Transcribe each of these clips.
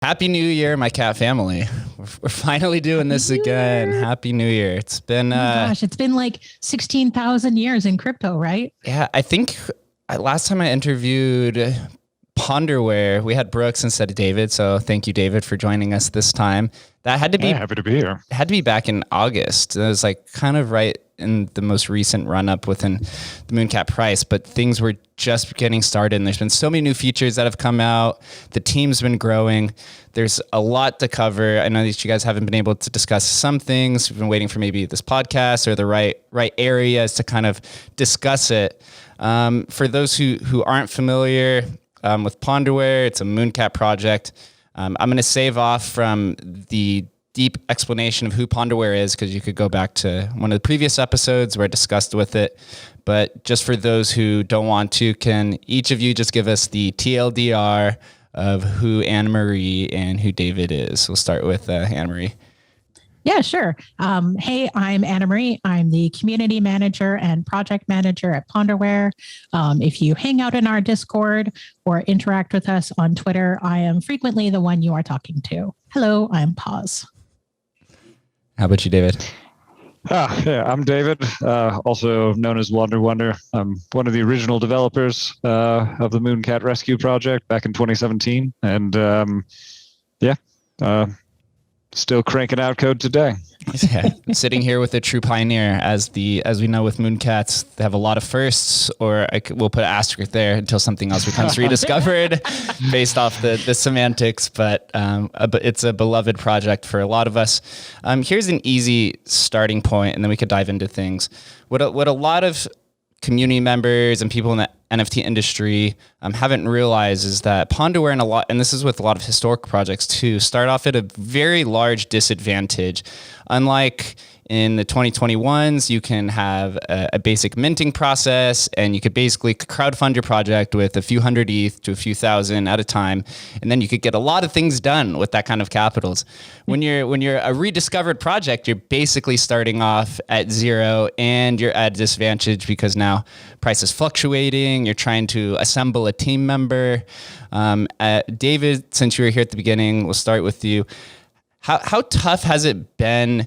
Happy New Year, my cat family. We're finally doing this again. Happy New Year. It's been gosh, it's been like 16,000 years in crypto, right? Yeah, I think last time I interviewed ponderware, we had Brooks instead of David. So thank you, David, for joining us this time. That had to be happy to be here. Had to be back in August. It was like kind of right in the most recent run up within the Mooncat price, but things were just getting started and there's been so many new features that have come out. The team's been growing. There's a lot to cover. I know that you guys haven't been able to discuss some things. We've been waiting for maybe this podcast or the right areas to kind of discuss it. For those who aren't familiar with ponderware, it's a Mooncat project. I'm going to save off from the deep explanation of who ponderware is because you could go back to one of the previous episodes where I discussed with it. But just for those who don't want to, can each of you just give us the TLDR of who Anna-Marie and who David is? We'll start with Anna-Marie. Yeah, sure. Hey, I'm Anna-Marie. I'm the community manager and project manager at ponderware. If you hang out in our Discord or interact with us on Twitter, I am frequently the one you are talking to. Hello, I'm Paz. How about you, David? Yeah, I'm David, also known as Wonder. I'm one of the original developers of the MoonCatRescue project back in 2017. And still cranking out code today. Yeah, sitting here with a true pioneer, as we know with Mooncats, they have a lot of firsts, or we'll put an asterisk there until something else becomes rediscovered, based off the semantics. But it's a beloved project for a lot of us. Here's an easy starting point, and then we could dive into things. What a lot of community members and people in the NFT industry haven't realized is that ponderware and this is with a lot of historic projects too, start off at a very large disadvantage. Unlike in the 2021s, you can have a basic minting process and you could basically crowdfund your project with a few hundred ETH to a few thousand at a time. And then you could get a lot of things done with that kind of capitals. When you're a rediscovered project, you're basically starting off at zero and you're at a disadvantage because now price is fluctuating. You're trying to assemble a team member. David, since you were here at the beginning, we'll start with you. How tough has it been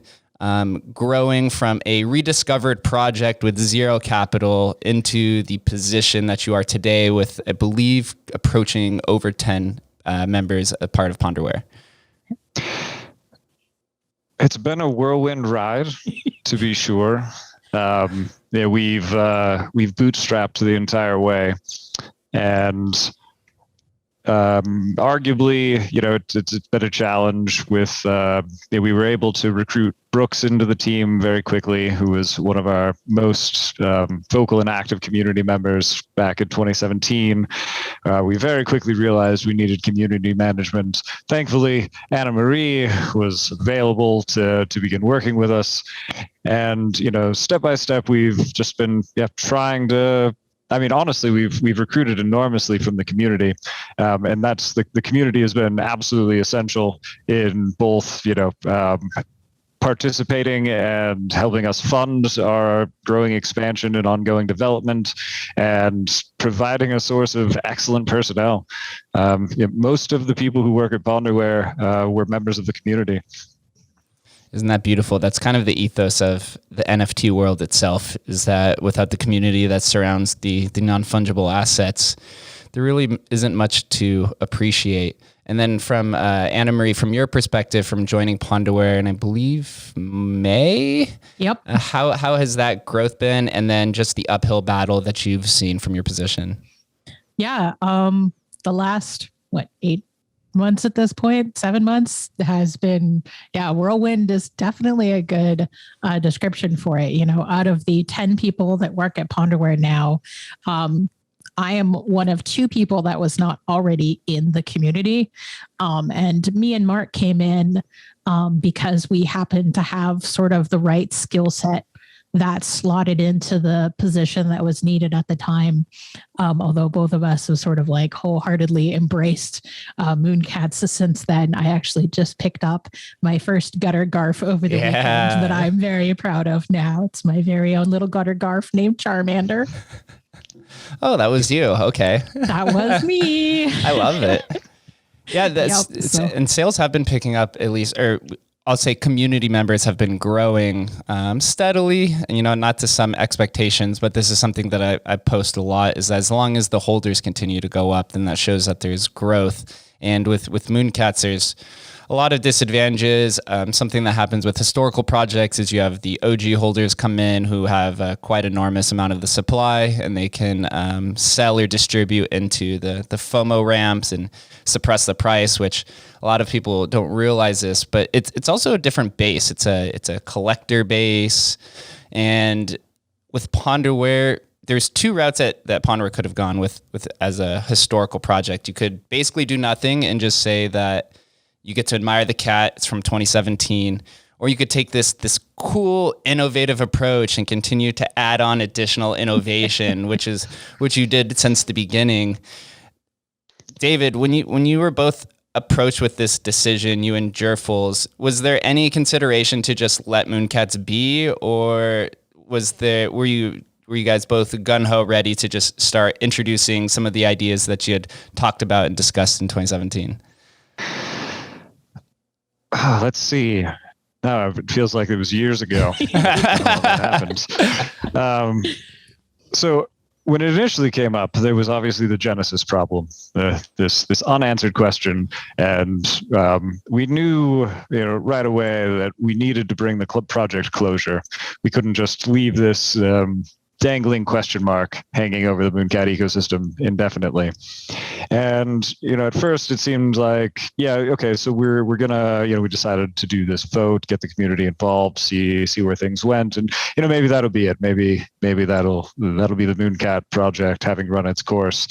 growing from a rediscovered project with zero capital into the position that you are today with, I believe, approaching over 10 members a part of ponderware? It's been a whirlwind ride, to be sure. We've bootstrapped the entire way, and arguably, it's been a challenge with, we were able to recruit Brooks into the team very quickly, who was one of our most vocal and active community members back in 2017. We very quickly realized we needed community management. Thankfully, Anna-Marie was available to begin working with us. And, step by step, we've just been trying to, honestly, we've recruited enormously from the community, and that's the community has been absolutely essential in both, participating and helping us fund our growing expansion and ongoing development, and providing a source of excellent personnel. Most of the people who work at ponderware were members of the community. Isn't that beautiful? That's kind of the ethos of the NFT world itself, is that without the community that surrounds the non-fungible assets, there really isn't much to appreciate. And then from Anna-Marie, from your perspective, from joining ponderware in, I believe, May? Yep. How has that growth been? And then just the uphill battle that you've seen from your position? Yeah. The last, 8 months at this point, 7 months has been, whirlwind is definitely a good description for it. Out of the 10 people that work at ponderware now, I am one of 2 people that was not already in the community. And me and Mark came in because we happened to have sort of the right skill set that slotted into the position that was needed at the time. Although both of us have sort of like wholeheartedly embraced MoonCats since then. I actually just picked up my first gutter garf over the weekend that I'm very proud of now. It's my very own little gutter garf named Charmander. Oh, that was you. Okay. That was me. I love it. Yeah, and sales have been picking up, at least, or I'll say community members have been growing steadily, not to some expectations, but this is something that I post a lot, is as long as the holders continue to go up, then that shows that there's growth. And with MoonCats, there's a lot of disadvantages. Something that happens with historical projects is you have the OG holders come in who have a quite enormous amount of the supply, and they can sell or distribute into the FOMO ramps and suppress the price, which a lot of people don't realize this, but it's also a different base. It's a collector base. And with ponderware, there's two routes that ponderware could have gone with as a historical project. You could basically do nothing and just say that you get to admire the cat. It's from 2017. Or you could take this cool, innovative approach and continue to add on additional innovation, which you did since the beginning. David, when you were both approached with this decision, you and Jerfels, was there any consideration to just let MoonCats be, or were you guys both gung-ho ready to just start introducing some of the ideas that you had talked about and discussed in 2017? Let's see. No, it feels like it was years ago that happened. So when it initially came up, there was obviously the Genesis problem, this unanswered question, and we knew, right away that we needed to bring the club project closure. We couldn't just leave this dangling question mark hanging over the Mooncat ecosystem indefinitely. And, at first it seemed like, yeah, okay, so we're gonna, we decided to do this vote, get the community involved, see where things went. And, maybe that'll be it. Maybe that'll be the Mooncat project having run its course.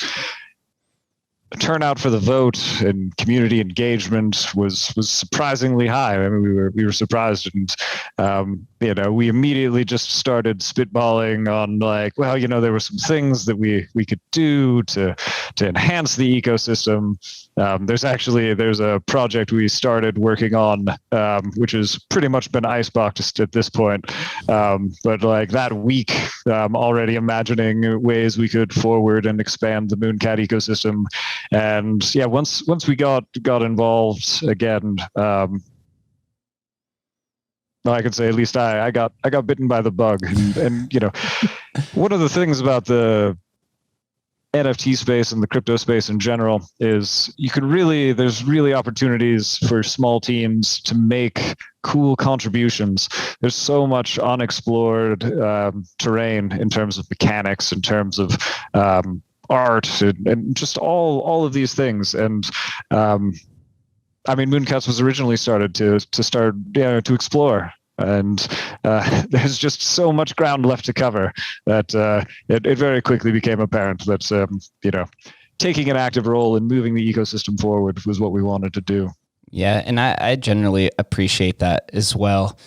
Turnout for the vote and community engagement was surprisingly high. I mean, we were surprised, and we immediately just started spitballing on there were some things that we could do to enhance the ecosystem. There's a project we started working on, which has pretty much been iceboxed at this point. But that week, already imagining ways we could forward and expand the Mooncat ecosystem. And yeah, once we got involved again, I could say at least I got bitten by the bug. And one of the things about the NFT space and the crypto space in general is there's really opportunities for small teams to make cool contributions. There's so much unexplored terrain in terms of mechanics, in terms of art, and just all of these things. And MoonCats was originally started to explore. And there's just so much ground left to cover that it very quickly became apparent that taking an active role in moving the ecosystem forward was what we wanted to do. Yeah, and I generally appreciate that as well.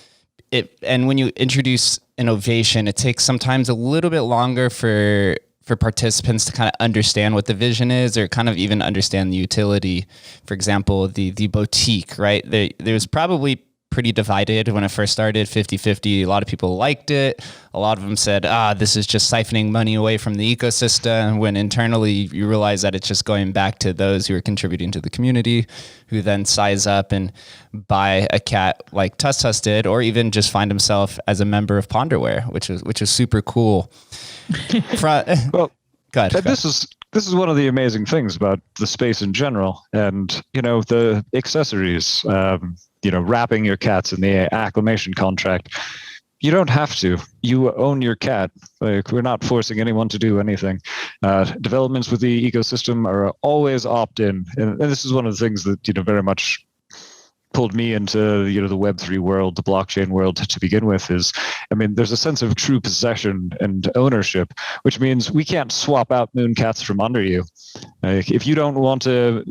And when you introduce innovation, it takes sometimes a little bit longer for participants to kind of understand what the vision is, or kind of even understand the utility. For example, the boutique, right? There's probably pretty divided when it first started, 50-50. A lot of people liked it. A lot of them said, this is just siphoning money away from the ecosystem, when internally you realize that it's just going back to those who are contributing to the community, who then size up and buy a cat like Tuss did, or even just find himself as a member of Ponderware, which is super cool. Well, go ahead. This is one of the amazing things about the space in general, and the accessories. Wrapping your cats in the acclimation contract. You don't have to. You own your cat. We're not forcing anyone to do anything. Developments with the ecosystem are always opt-in, and this is one of the things that very much pulled me into the Web3 world, the blockchain world to begin with. There's a sense of true possession and ownership, which means we can't swap out Mooncats from under you. If you don't want to,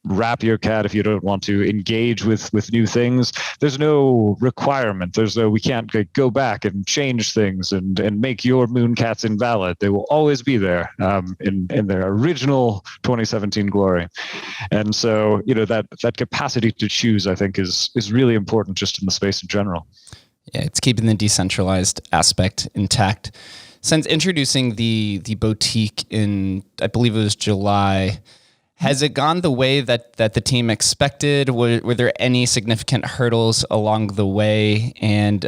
wrap your cat, if you don't want to engage with new things, there's no requirement. We can't go back and change things and make your Mooncats invalid. They will always be there in their original 2017 glory. And so, that capacity to choose, I think, is really important just in the space in general. Yeah, it's keeping the decentralized aspect intact. Since introducing the boutique in, I believe it was July, Has it gone the way that the team expected? Were there any significant hurdles along the way? And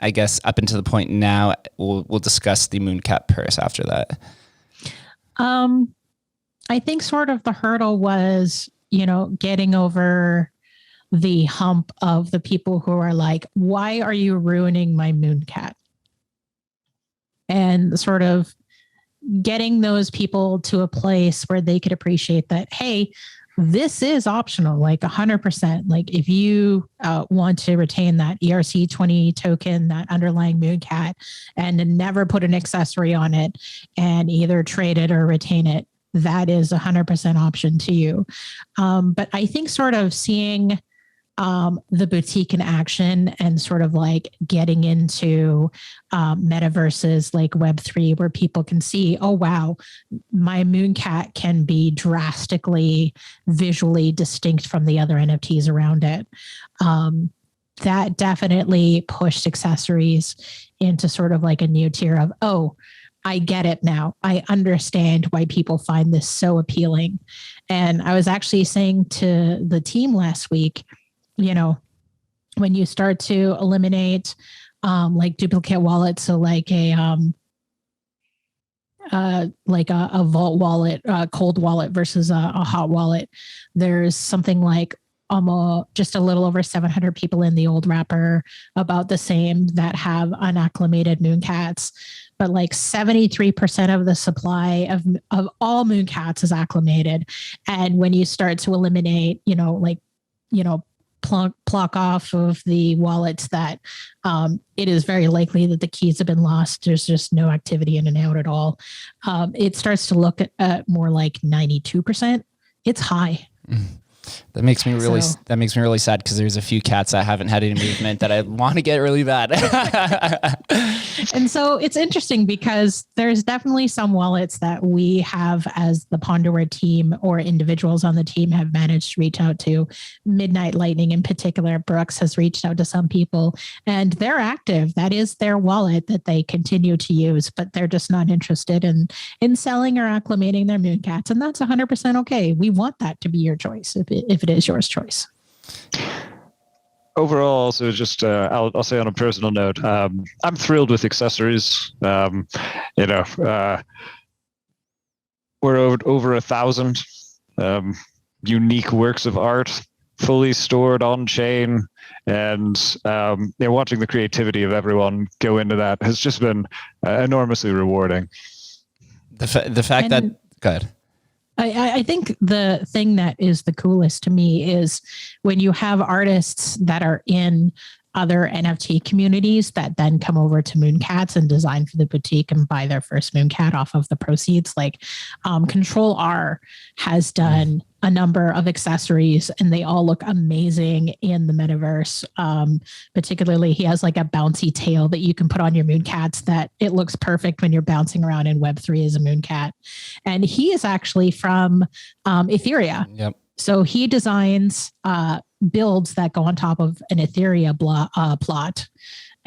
I guess up until the point now, we'll discuss the Mooncat Purse after that. I think sort of the hurdle was, getting over the hump of the people who are like, why are you ruining my Mooncat? And sort of getting those people to a place where they could appreciate that, hey, this is optional, like 100%. Like if you want to retain that ERC20 token, that underlying Mooncat, and never put an accessory on it and either trade it or retain it, that is 100% option to you. But I think sort of seeing the boutique in action and sort of like getting into metaverses like Web3, where people can see, oh, wow, my Mooncat can be drastically visually distinct from the other NFTs around it. That definitely pushed accessories into sort of like a new tier of, oh, I get it now. I understand why people find this so appealing. And I was actually saying to the team last week, when you start to eliminate like duplicate wallets, so like a vault wallet, cold wallet versus a hot wallet, there's something like almost just a little over 700 people in the old wrapper, about the same that have unacclimated Mooncats. But like 73% of the supply of all Mooncats is acclimated. And when you start to eliminate, pluck off of the wallets that it is very likely that the keys have been lost, there's just no activity in and out at all. It starts to look at more like 92%. It's high. That makes me really sad, because there's a few cats that haven't had any movement that I want to get really bad. And so it's interesting because there's definitely some wallets that we have as the ponderware team or individuals on the team have managed to reach out to. Midnight Lightning in particular, Brooks has reached out to some people and they're active. That is their wallet that they continue to use, but they're just not interested in selling or acclimating their Mooncats. And that's 100% okay. We want that to be your choice if it is yours choice. Overall, also just I'll say on a personal note, I'm thrilled with accessories. We're over 1,000 unique works of art, fully stored on chain, and watching the creativity of everyone go into that has just been enormously rewarding. The fact that go ahead. I think the thing that is the coolest to me is when you have artists that are in other NFT communities that then come over to Mooncats and design for the boutique and buy their first Mooncat off of the proceeds. Like Control R has done a number of accessories and they all look amazing in the metaverse. Particularly, he has like a bouncy tail that you can put on your Mooncats that it looks perfect when you're bouncing around in Web3 as a Mooncat. And he is actually from Etheria. Yep. So he designs builds that go on top of an Etheria plot.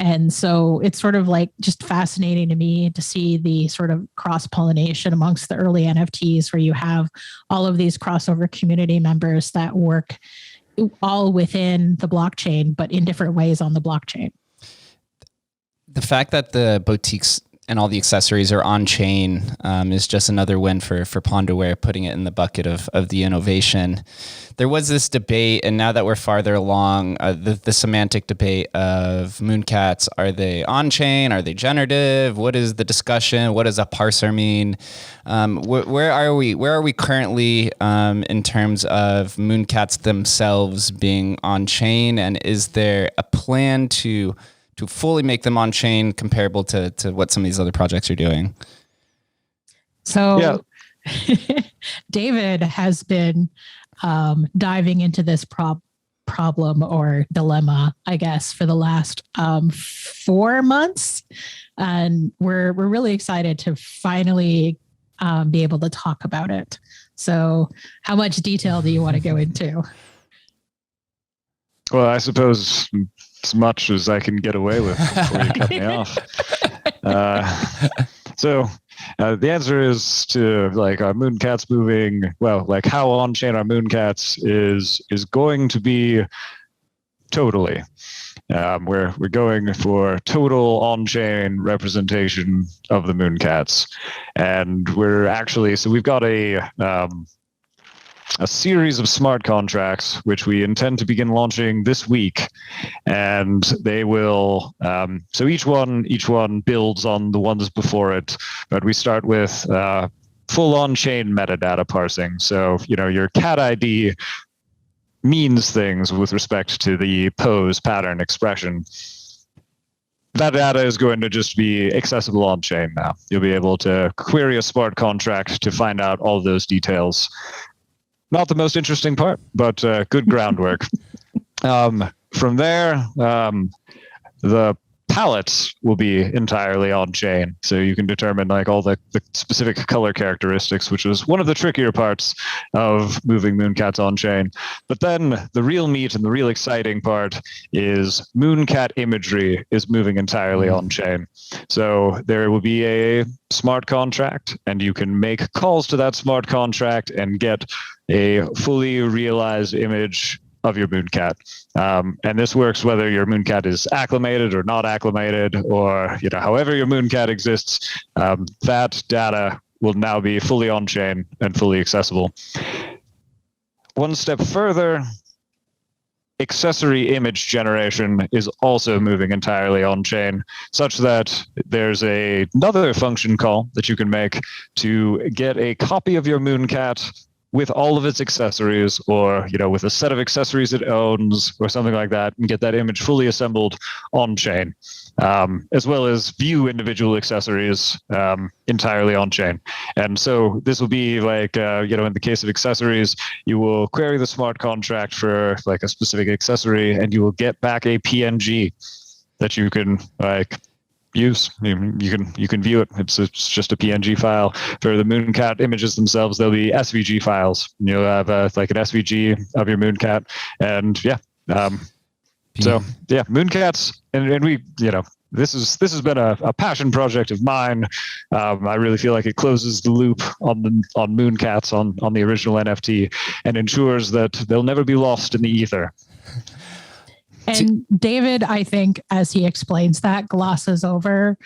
And so it's sort of like just fascinating to me to see the sort of cross-pollination amongst the early NFTs, where you have all of these crossover community members that work all within the blockchain, but in different ways on the blockchain. The fact that the boutiques and all the accessories are on chain is just another win for ponderware, putting it in the bucket of the innovation. There was this debate, and now that we're farther along, the semantic debate of Mooncats, are they on chain? Are they generative? What is the discussion? What does a parser mean? Where are we currently in terms of Mooncats themselves being on chain? And is there a plan to fully make them on chain comparable to what some of these other projects are doing? So David has been diving into this problem or dilemma, I guess, for the last 4 months. And we're really excited to finally be able to talk about it. So how much detail do you want to go into? Well, I suppose as much as I can get away with before you cut me off. So The answer is to like our MoonCats moving. Well, like how on chain our MoonCats is going to be totally. We're going for total on-chain representation of the MoonCats, and we're actually we've got a series of smart contracts which we intend to begin launching this week, and they will. So each one builds on the ones before it, but we start with full on-chain metadata parsing. So your cat ID means things with respect to the pose, pattern, expression. That data is going to just be accessible on chain now. You'll be able to query a smart contract to find out all those details. Not the most interesting part, but good groundwork. From there, the palettes will be entirely on chain, so you can determine like all the specific color characteristics, which was one of the trickier parts of moving MoonCats on chain. But then the real meat and the real exciting part is MoonCat imagery is moving entirely on chain. So there will be a smart contract, and you can make calls to that smart contract and get a fully realized image of your MoonCat. And this works whether your MoonCat is acclimated or not acclimated, or however your MoonCat exists. That data will now be fully on chain and fully accessible. One step further, accessory image generation is also moving entirely on chain, such that there's another function call that you can make to get a copy of your MoonCat with all of its accessories, or with a set of accessories it owns, or something like that, and get that image fully assembled on chain, as well as view individual accessories entirely on chain. And so this will be like, in the case of accessories, you will query the smart contract for like a specific accessory, and you will get back a PNG that you can use. You can view it. It's just a PNG file. For the MoonCat images themselves, they'll be SVG files. You'll have like an SVG of your MoonCat, and MoonCats, and we this has been a passion project of mine. I really feel like it closes the loop on MoonCats on the original NFT, and ensures that they'll never be lost in the ether. And David, I think, as he explains that, glosses over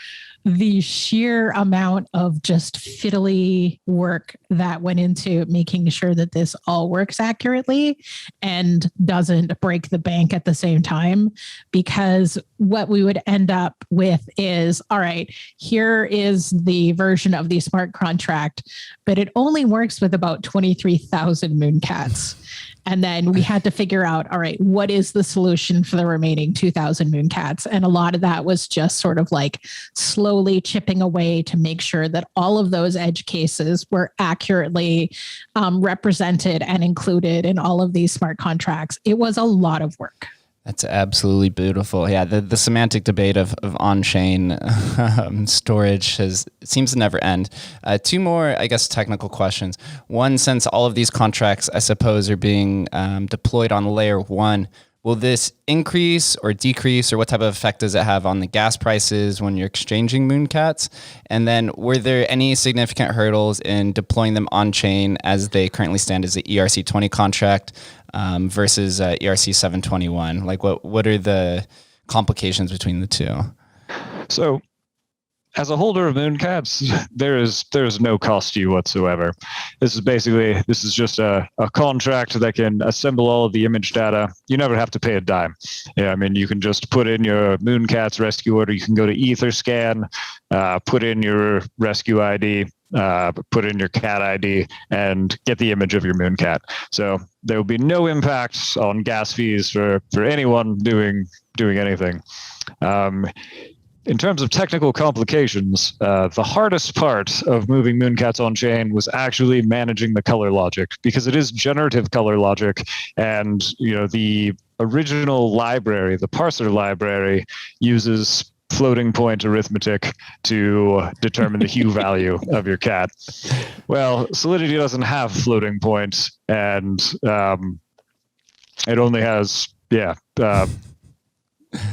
the sheer amount of just fiddly work that went into making sure that this all works accurately and doesn't break the bank at the same time. Because what we would end up with is, all right, here is the version of the smart contract, but it only works with about 23,000 MoonCats. And then we had to figure out, all right, what is the solution for the remaining 2,000 MoonCats? And a lot of that was just sort of like slowly chipping away to make sure that all of those edge cases were accurately represented and included in all of these smart contracts. It was a lot of work. That's absolutely beautiful. Yeah, the semantic debate of on-chain storage seems to never end. Two more, I guess, technical questions. One, since all of these contracts, I suppose, are being deployed on layer one, will this increase or decrease, or what type of effect does it have on the gas prices when you're exchanging MoonCats? And then were there any significant hurdles in deploying them on-chain as they currently stand as the ERC20 contract versus ERC 721? Like what are the complications between the two? So as a holder of MoonCats, there is no cost to you whatsoever. This is just a contract that can assemble all of the image data. You never have to pay a dime. Yeah, I mean, you can just put in your MoonCatRescue order. You can go to Etherscan, put in your rescue ID, put in your cat ID, and get the image of your MoonCat. So there will be no impact on gas fees for anyone doing anything. In terms of technical complications, the hardest part of moving MoonCats on chain was actually managing the color logic, because it is generative color logic, and the original library, the parser library, uses floating point arithmetic to determine the hue value of your cat. Well, Solidity doesn't have floating points, and it only has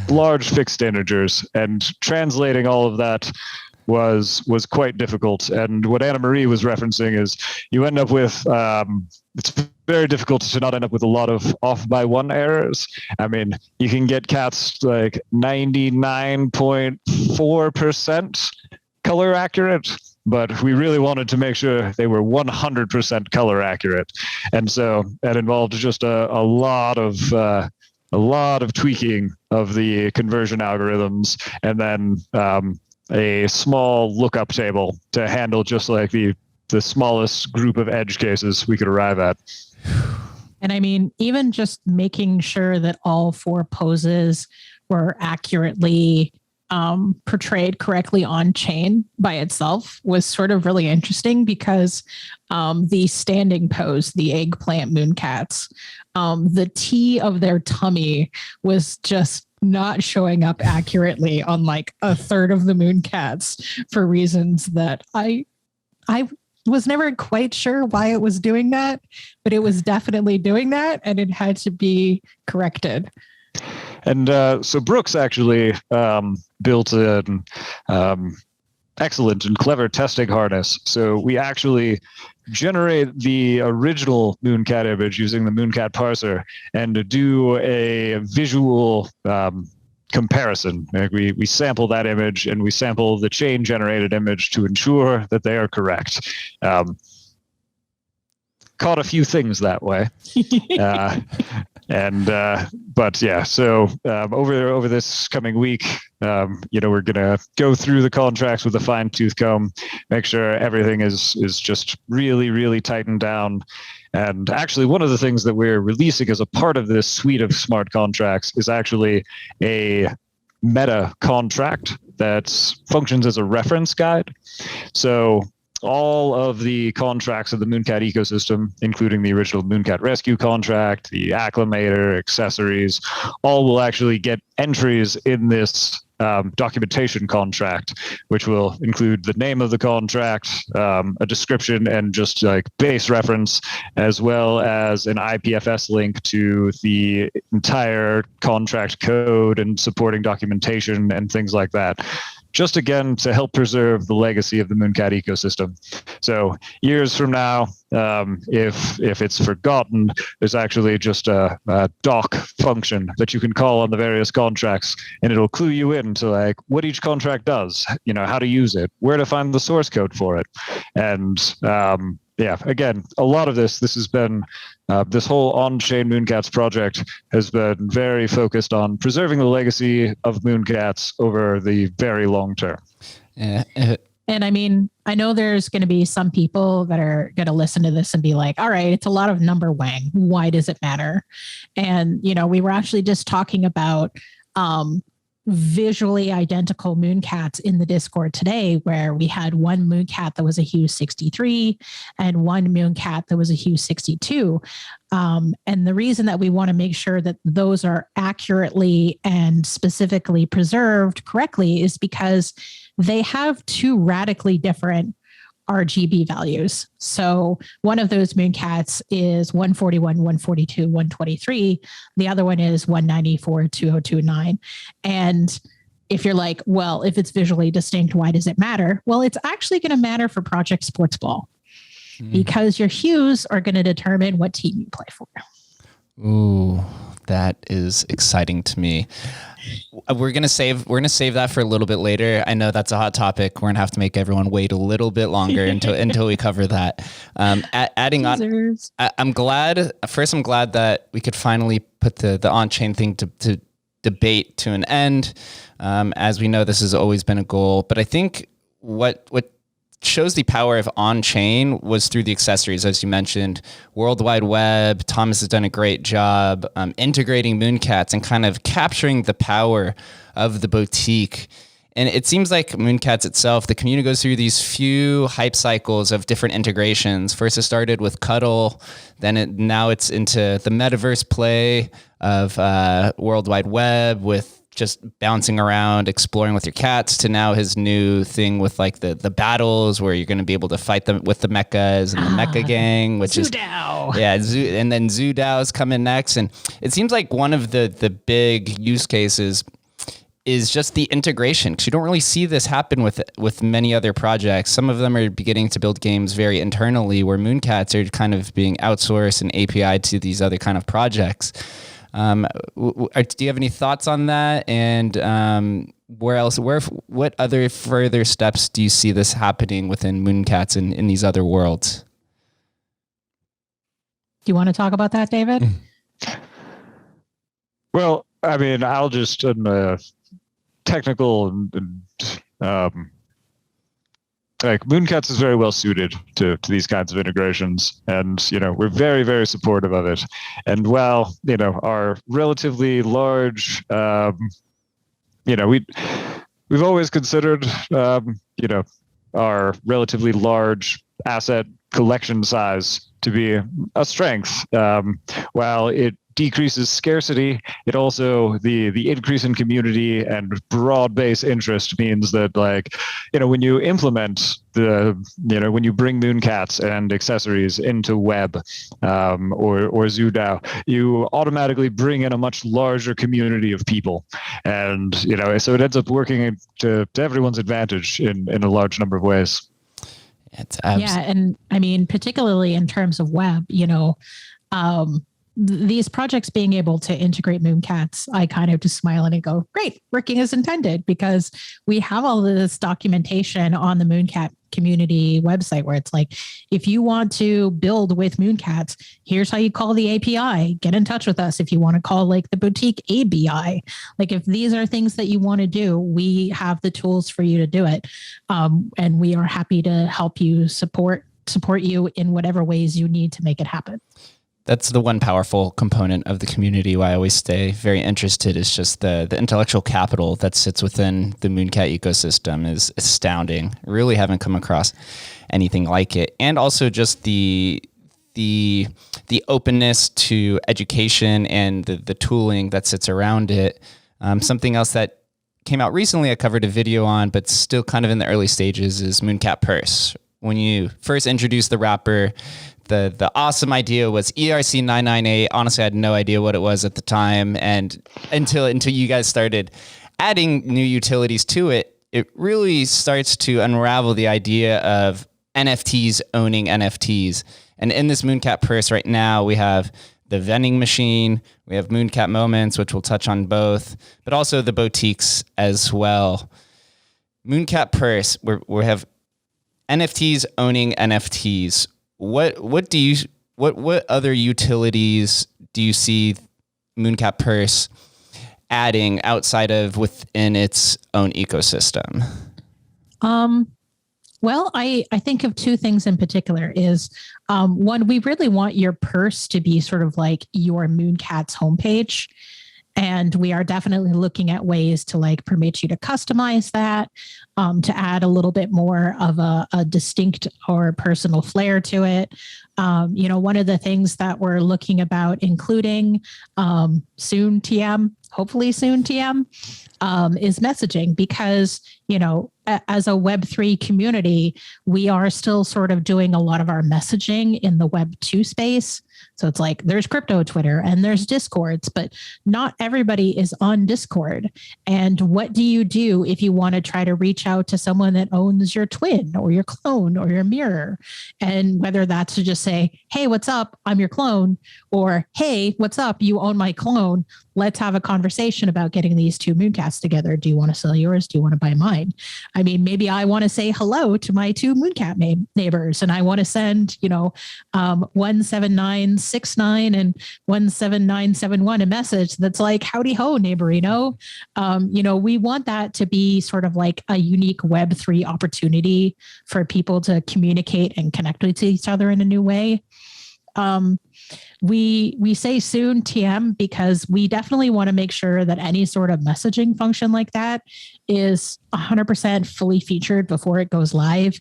large fixed integers, and translating all of that was quite difficult. And what Anna Marie was referencing is you end up with it's very difficult to not end up with a lot of off by one errors. I mean, you can get cats like 99.4% color accurate, but we really wanted to make sure they were 100% color accurate. And so that involved just a lot of tweaking of the conversion algorithms, and then a small lookup table to handle just like the smallest group of edge cases we could arrive at. And I mean, even just making sure that all 4 poses were accurately portrayed correctly on chain by itself was sort of really interesting, because the standing pose, the eggplant Mooncats, the T of their tummy was just not showing up accurately on like a third of the Mooncats for reasons that I was never quite sure why it was doing that, but it was definitely doing that, and it had to be corrected. And so Brooks actually built an excellent and clever testing harness. So we actually generate the original Mooncat image using the Mooncat parser and do a visual comparison. Like we sample that image and we sample the chain generated image to ensure that they are correct. Caught a few things that way. But yeah, so over this coming week, we're gonna go through the contracts with a fine tooth comb, make sure everything is just really, really tightened down. And actually, one of the things that we're releasing as a part of this suite of smart contracts is actually a meta contract that functions as a reference guide. So all of the contracts of the Mooncat ecosystem, including the original MoonCatRescue contract, the acclimator, accessories, all will actually get entries in this documentation contract, which will include the name of the contract, a description, and just like base reference, as well as an IPFS link to the entire contract code and supporting documentation and things like that. Just again to help preserve the legacy of the Mooncat ecosystem. So years from now, if it's forgotten, there's actually just a doc function that you can call on the various contracts, and it'll clue you in to like what each contract does, how to use it, where to find the source code for it. And again, a lot of this has been this whole on-chain Mooncats project has been very focused on preserving the legacy of Mooncats over the very long term. And I mean, I know there's going to be some people that are going to listen to this and be like, all right, it's a lot of number wang. Why does it matter? And, we were actually just talking about visually identical Mooncats in the Discord today, where we had one Mooncat that was a hue 63 and one Mooncat that was a hue 62. And the reason that we want to make sure that those are accurately and specifically preserved correctly is because they have 2 radically different RGB values. So one of those Mooncats is 141, 142, 123. The other one is 194, 2029. And if you're like, well, if it's visually distinct, why does it matter? Well, it's actually going to matter for Project Sportsball because your hues are going to determine what team you play for. Ooh, that is exciting to me. We're gonna save that for a little bit later. I know that's a hot topic. We're gonna have to make everyone wait a little bit longer until we cover that. Adding on, I'm glad that we could finally put the on-chain thing to debate to an end. As we know, this has always been a goal, but I think what shows the power of on-chain was through the accessories, as you mentioned. World Wide Web, Thomas has done a great job integrating Mooncats and kind of capturing the power of the boutique. And it seems like Mooncats itself, the community goes through these few hype cycles of different integrations. First it started with Cuddle, then now it's into the metaverse play of World Wide Web with just bouncing around, exploring with your cats, to now his new thing with like the battles where you're going to be able to fight them with the mechas and the mecha gang, which Zoo DAO. and then Zoo DAO is coming next. And it seems like one of the big use cases is just the integration, because you don't really see this happen with many other projects. Some of them are beginning to build games very internally, where MoonCats are kind of being outsourced and API to these other kind of projects. Do you have any thoughts on that? And what other further steps do you see this happening within MoonCats and in these other worlds? Do you want to talk about that, David? Well, I mean, I'll just technical and like MoonCats is very well suited to these kinds of integrations, and we're very, very supportive of it. And while our relatively large, we've always considered our relatively large asset collection size to be a strength. While it decreases scarcity, it also the increase in community and broad-based interest means that, like, when you implement when you bring MoonCats and accessories into Web or Zoo DAO, you automatically bring in a much larger community of people, and so it ends up working to everyone's advantage in a large number of ways. Yeah, and I mean, particularly in terms of Web, these projects being able to integrate MoonCats, I kind of just smile and I go, great, working as intended, because we have all this documentation on the Mooncat community website where it's like, if you want to build with MoonCats, here's how you call the API. Get in touch with us if you want to call like the boutique ABI. Like, if these are things that you want to do, we have the tools for you to do it. And we are happy to help you support you in whatever ways you need to make it happen. That's the one powerful component of the community why I always stay very interested, is just the intellectual capital that sits within the Mooncat ecosystem is astounding. I really haven't come across anything like it. And also just the openness to education and the tooling that sits around it. Something else that came out recently, I covered a video on, but still kind of in the early stages, is Mooncat Purse. When you first introduced the wrapper, the awesome idea was ERC 998. Honestly, I had no idea what it was at the time, and until you guys started adding new utilities to it, it really starts to unravel the idea of NFTs owning NFTs. And in this Mooncat Purse right now, we have the vending machine, we have Mooncat Moments, which we'll touch on both, but also the boutiques as well. Mooncat Purse, we have NFTs owning NFTs. What other utilities do you see Mooncat Purse adding outside of within its own ecosystem? Well, I think of two things in particular. Is one, we really want your purse to be sort of like your MoonCats homepage. And we are definitely looking at ways to like permit you to customize that, to add a little bit more of a distinct or personal flair to it. One of the things that we're looking about including hopefully soon TM, is messaging, because, as a Web3 community, we are still sort of doing a lot of our messaging in the Web2 space. So it's like there's crypto Twitter and there's Discords, but not everybody is on Discord. And what do you do if you want to try to reach out to someone that owns your twin or your clone or your mirror? And whether that's to just say, hey, what's up? I'm your clone. Or, hey, what's up? You own my clone. Let's have a conversation about getting these two Mooncats together. Do you want to sell yours? Do you want to buy mine? I mean, maybe I want to say hello to my two Mooncat neighbors, and I want to send, 17969 and 17971 a message that's like, howdy ho, neighborino. We want that to be sort of like a unique Web3 opportunity for people to communicate and connect with each other in a new way. We say soon TM because we definitely want to make sure that any sort of messaging function like that is 100% fully featured before it goes live.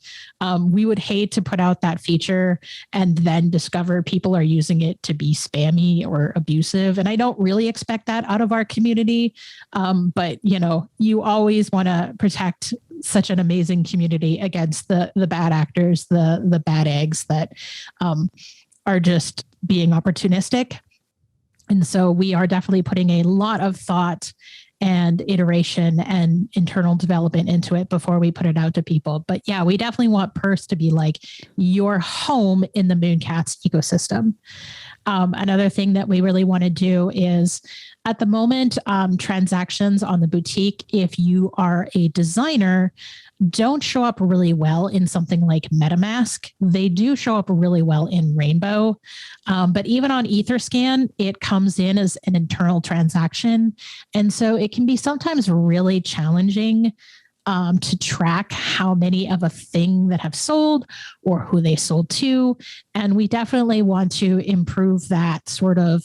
We would hate to put out that feature and then discover people are using it to be spammy or abusive. And I don't really expect that out of our community. But you always want to protect such an amazing community against the bad actors, the bad eggs that are just being opportunistic. And so we are definitely putting a lot of thought and iteration and internal development into it before we put it out to people. But yeah, we definitely want Purse to be like your home in the MoonCats ecosystem. Another thing that we really want to do is, at the moment, transactions on the boutique, if you are a designer, don't show up really well in something like MetaMask. They do show up really well in Rainbow. But even on Etherscan, it comes in as an internal transaction. And so it can be sometimes really challenging to track how many of a thing that have sold or who they sold to. And we definitely want to improve that sort of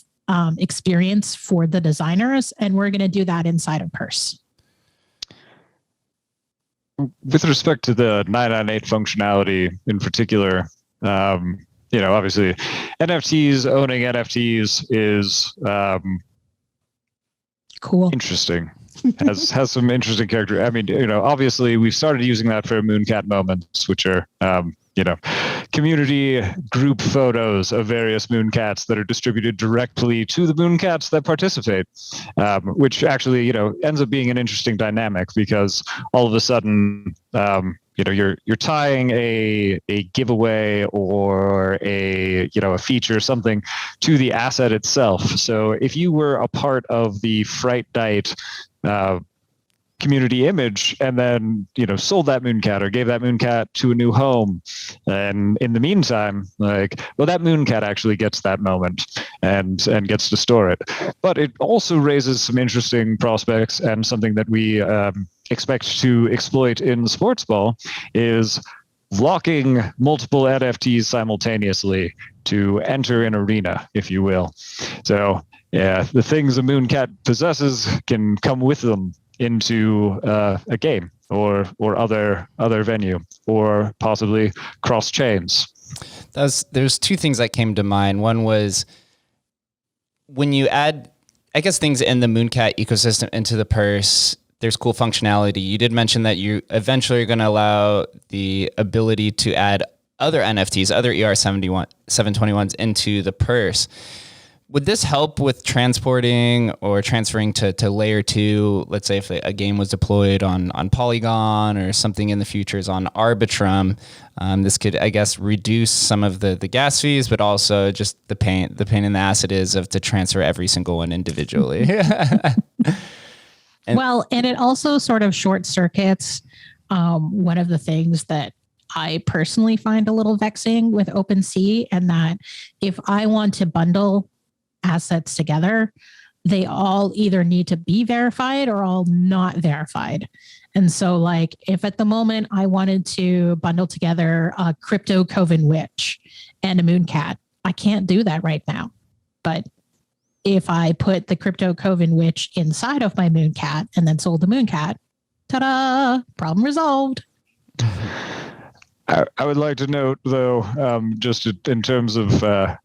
experience for the designers. And we're going to do that inside of Purse. With respect to the 998 functionality in particular, obviously NFTs, owning NFTs is cool, interesting. has some interesting character. I mean, obviously we've started using that for Mooncat moments, which are community group photos of various Mooncats that are distributed directly to the Mooncats that participate, which actually, ends up being an interesting dynamic, because all of a sudden, you're tying a giveaway or a feature, something, to the asset itself. So if you were a part of the Fright Night community image and then sold that Mooncat or gave that Mooncat to a new home, and in the meantime, that Mooncat actually gets that moment and gets to store it. But it also raises some interesting prospects, and something that we expect to exploit in sportsball is locking multiple NFTs simultaneously to enter an arena, if you will. So yeah, the things a Mooncat possesses can come with them into a game or other venue, or possibly cross chains. There's two things that came to mind. One was when you add, I guess, things in the Mooncat ecosystem into the Purse, there's cool functionality. You did mention that you eventually are going to allow the ability to add other NFTs, other ER721s into the Purse. Would this help with transporting or transferring to layer 2? Let's say if a game was deployed on Polygon or something in the future is on Arbitrum, this could, I guess, reduce some of the gas fees, but also just the pain in the ass it is to transfer every single one individually. And it also sort of short circuits one of the things that I personally find a little vexing with OpenSea, and that if I want to bundle assets together, they all either need to be verified or all not verified. And so, like, if at the moment I wanted to bundle together a crypto Coven Witch and a Mooncat, I can't do that right now. But if I put the crypto Coven Witch inside of my Mooncat and then sold the Mooncat, ta-da, problem resolved. I would like to note, though, just in terms of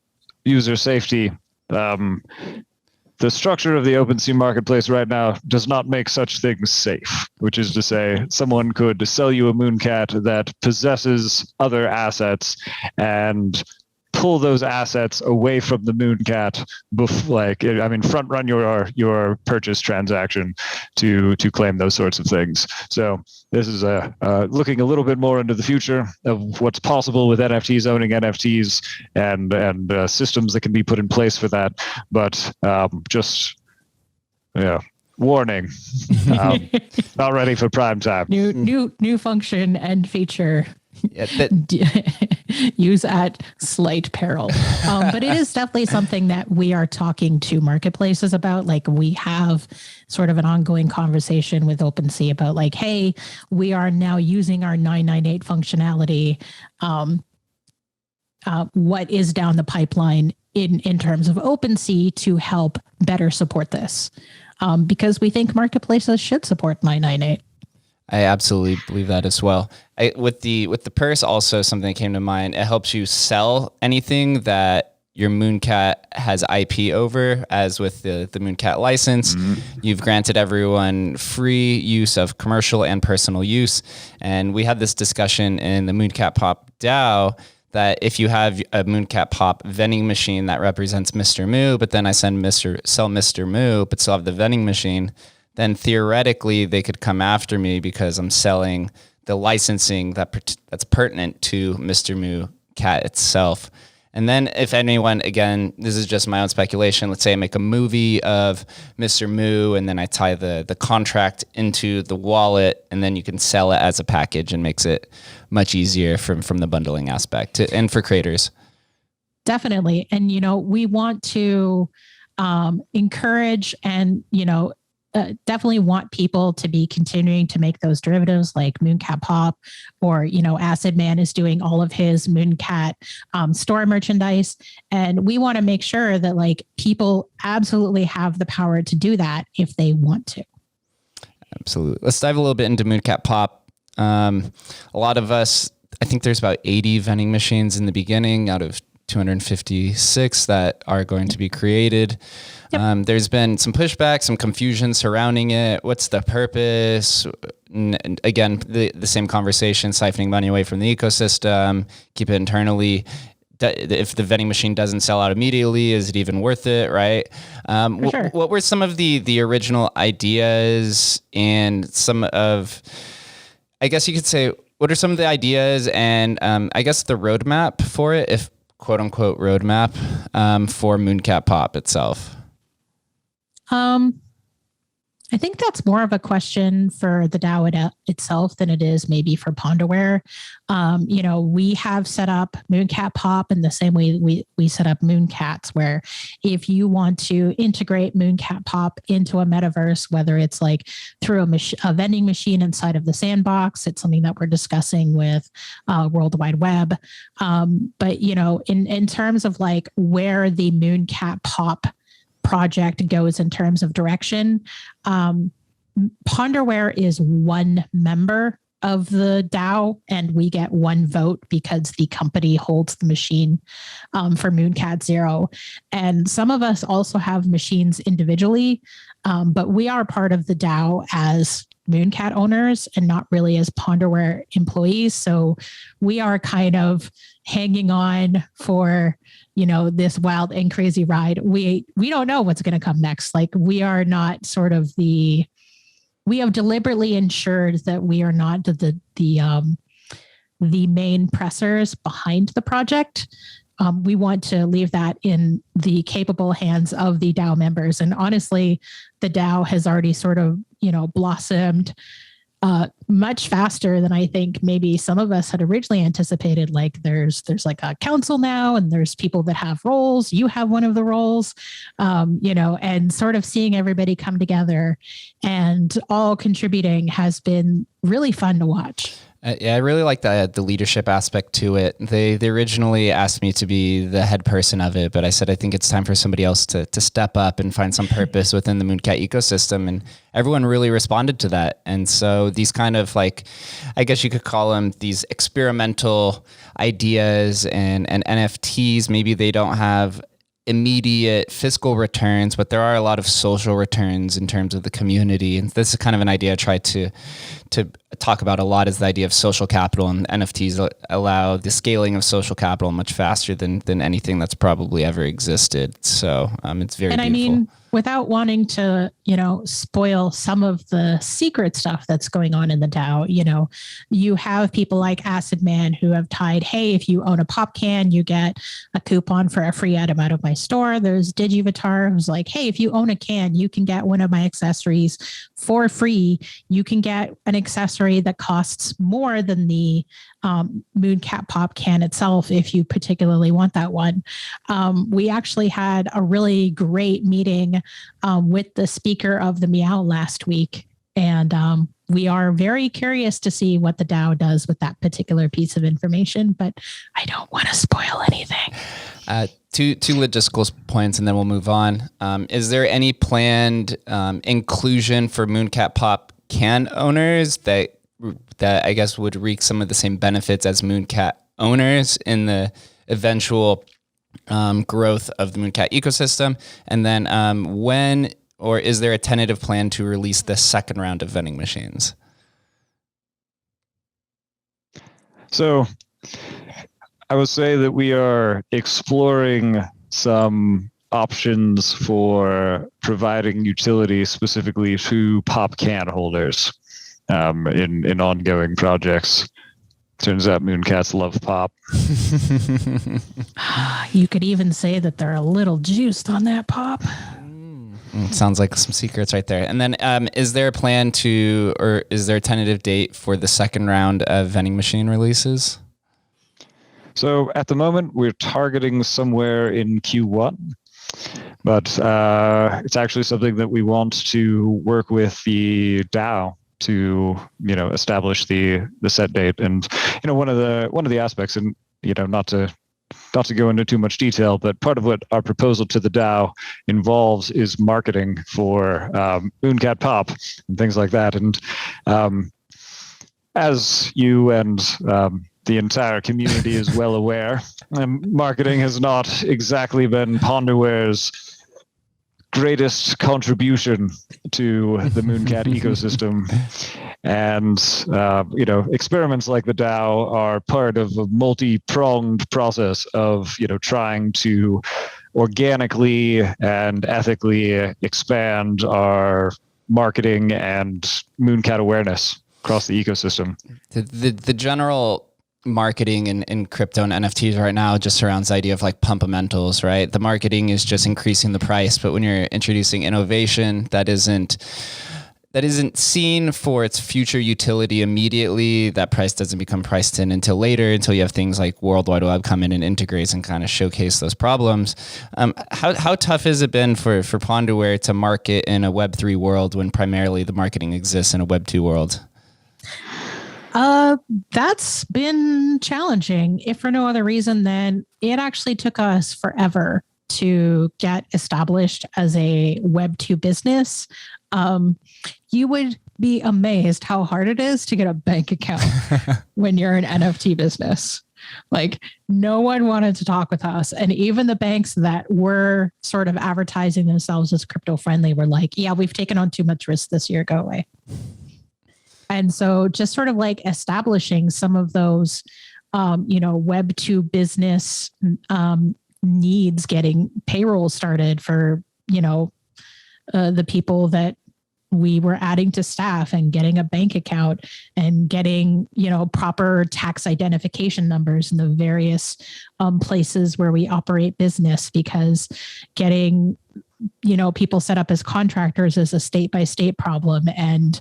user safety, the structure of the OpenSea marketplace right now does not make such things safe, which is to say someone could sell you a Mooncat that possesses other assets and pull those assets away from the Mooncat, front run your purchase transaction to claim those sorts of things. So this is looking a little bit more into the future of what's possible with NFTs, owning NFTs, and systems that can be put in place for that. But warning, not ready for prime time. New function and feature. Yeah, use at slight peril. But it is definitely something that we are talking to marketplaces about. Like, we have sort of an ongoing conversation with OpenSea about, like, hey, we are now using our 998 functionality. What is down the pipeline in terms of OpenSea to help better support this? Because we think marketplaces should support 998. I absolutely believe that as well. With the Purse, also something that came to mind, it helps you sell anything that your Mooncat has IP over, as with the Mooncat license. You've granted everyone free use of commercial and personal use. And we had this discussion in the Mooncat Pop DAO that if you have a Mooncat Pop vending machine that represents Mr. Moo, but then I sell Mr. Moo, but still have the vending machine, then theoretically they could come after me because I'm selling the licensing that's pertinent to Mr. Mooncat itself. And then if anyone, again, this is just my own speculation, let's say I make a movie of Mr. Moo and then I tie the contract into the wallet, and then you can sell it as a package, and makes it much easier from the bundling aspect and for creators. Definitely. And, we want to encourage and, definitely want people to be continuing to make those derivatives like Mooncat Pop, or, Acid Man is doing all of his Mooncat store merchandise. And we want to make sure that like people absolutely have the power to do that if they want to. Absolutely. Let's dive a little bit into Mooncat Pop. A lot of us, I think there's about 80 vending machines in the beginning out of 256 that are going to be created. Yep. There's been some pushback, some confusion surrounding it. What's the purpose? Again, the same conversation, siphoning money away from the ecosystem, keep it internally. If the vending machine doesn't sell out immediately, is it even worth it, right? Sure. What were some of the original ideas and some of, I guess you could say, what are some of the ideas and I guess the roadmap for it, if quote unquote roadmap for Mooncat Pop itself? I think that's more of a question for the DAO itself than it is maybe for ponderware. We have set up Mooncat Pop in the same way we set up MoonCats, where if you want to integrate Mooncat Pop into a metaverse, whether it's like through a vending machine inside of the sandbox, it's something that we're discussing with World Wide Web. But in terms of like where the Mooncat Pop project goes in terms of direction, ponderware is one member of the DAO, and we get one vote because the company holds the machine for Mooncat 0. And some of us also have machines individually, but we are part of the DAO as Mooncat owners and not really as ponderware employees. So we are kind of hanging on for this wild and crazy ride. We don't know what's going to come next. Like, we are not sort of we have deliberately ensured that we are not the main pressers behind the project. We want to leave that in the capable hands of the DAO members. And honestly, the DAO has already sort of, blossomed much faster than I think maybe some of us had originally anticipated. Like there's like a council now, and there's people that have roles. You have one of the roles, and sort of seeing everybody come together and all contributing has been really fun to watch. Yeah, I really like the leadership aspect to it. They originally asked me to be the head person of it, but I said I think it's time for somebody else to step up and find some purpose within the Mooncat ecosystem, and everyone really responded to that. And so these kind of like, I guess you could call them these experimental ideas and NFTs, maybe they don't have immediate fiscal returns, but there are a lot of social returns in terms of the community. And this is kind of an idea I try to talk about a lot, is the idea of social capital, and NFTs allow the scaling of social capital much faster than anything that's probably ever existed. So it's very beautiful. I mean, without wanting to, spoil some of the secret stuff that's going on in the DAO, you have people like Acid Man who have tied, hey, if you own a pop can, you get a coupon for a free item out of my store. There's Digivatar who's like, hey, if you own a can, you can get one of my accessories for free. You can get an accessory that costs more than the Mooncat Pop can itself if you particularly want that one. We actually had a really great meeting with the speaker of the Meow last week, and we are very curious to see what the DAO does with that particular piece of information, but I don't want to spoil anything. Two logistical points, and then we'll move on. Is there any planned inclusion for Mooncat Pop can owners that I guess would reap some of the same benefits as Mooncat owners in the eventual growth of the Mooncat ecosystem? And then when, or is there a tentative plan to release the second round of vending machines? So I would say that we are exploring some options for providing utility specifically to pop can holders in ongoing projects. Turns out MoonCats love pop. You could even say that they're a little juiced on that pop. Sounds like some secrets right there. And then is there a plan to, or is there a tentative date for the second round of vending machine releases? So at the moment, we're targeting somewhere in Q1, but it's actually something that we want to work with the DAO to, establish the set date. And, one of the aspects, and, not to go into too much detail, but part of what our proposal to the DAO involves is marketing for Mooncat Pop and things like that. And as you and the entire community is well aware, marketing has not exactly been ponderware's greatest contribution to the Mooncat ecosystem. And, experiments like the DAO are part of a multi-pronged process of, trying to organically and ethically expand our marketing and Mooncat awareness across the ecosystem. The general marketing in crypto and NFTs right now just surrounds the idea of like pumpamentals, right? The marketing is just increasing the price, but when you're introducing innovation that isn't seen for its future utility immediately, that price doesn't become priced in until later, until you have things like World Wide Web come in and integrates and kind of showcase those problems. How tough has it been for ponderware to market in a Web3 world when primarily the marketing exists in a Web2 world? That's been challenging, if for no other reason than it actually took us forever to get established as a Web2 business. You would be amazed how hard it is to get a bank account when you're an NFT business. Like, no one wanted to talk with us. And even the banks that were sort of advertising themselves as crypto friendly were like, yeah, we've taken on too much risk this year. Go away. And so just sort of like establishing some of those, Web2 business needs, getting payroll started for, the people that we were adding to staff, and getting a bank account, and getting, proper tax identification numbers in the various places where we operate business, because getting people set up as contractors is a state by state problem. And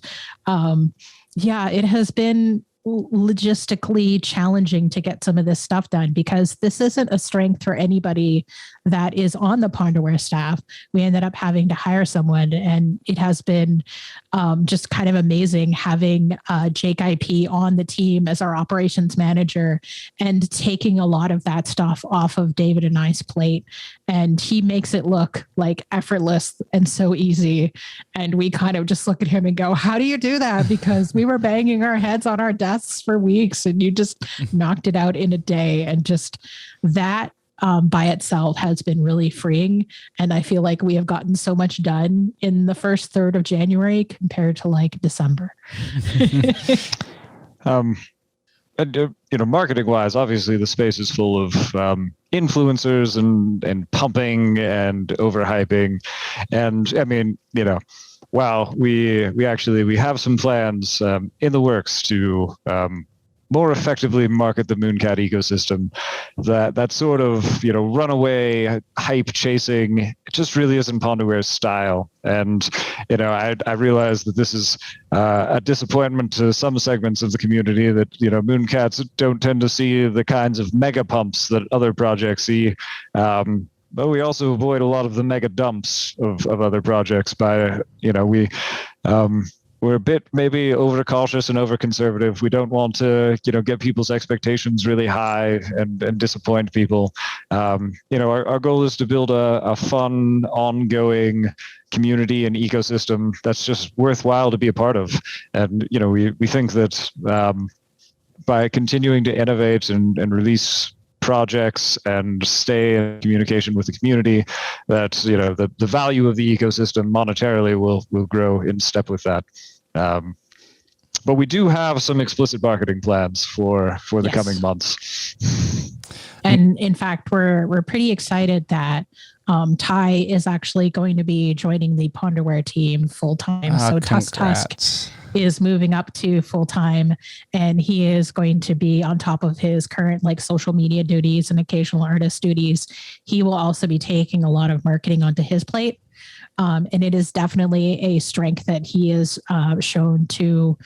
it has been logistically challenging to get some of this stuff done, because this isn't a strength for anybody that is on the ponderware staff. We ended up having to hire someone, and it has been just kind of amazing having Jake IP on the team as our operations manager, and taking a lot of that stuff off of David and I's plate. And he makes it look like effortless and so easy. And we kind of just look at him and go, how do you do that? Because we were banging our heads on our desks for weeks, and you just knocked it out in a day. And just that by itself has been really freeing. And I feel like we have gotten so much done in the first third of January compared to like December. Marketing wise, obviously the space is full of influencers and pumping and overhyping. And I mean, while we have some plans in the works to more effectively market the Mooncat ecosystem, that sort of runaway hype chasing, it just really isn't ponderware's style. And I realize that this is a disappointment to some segments of the community, that Mooncats don't tend to see the kinds of mega pumps that other projects see. But we also avoid a lot of the mega dumps of other projects by we're a bit maybe overcautious and overconservative. We don't want to, get people's expectations really high and disappoint people. Our goal is to build a fun, ongoing community and ecosystem that's just worthwhile to be a part of. And, we think that by continuing to innovate and release projects and stay in communication with the community, that the value of the ecosystem monetarily will grow in step with that. But we do have some explicit marketing plans for the coming months. And in fact, we're pretty excited that Ty is actually going to be joining the ponderware team full time. So Tusk is moving up to full time, and he is going to be on top of his current like social media duties and occasional artist duties. He will also be taking a lot of marketing onto his plate. And it is definitely a strength that he is shown to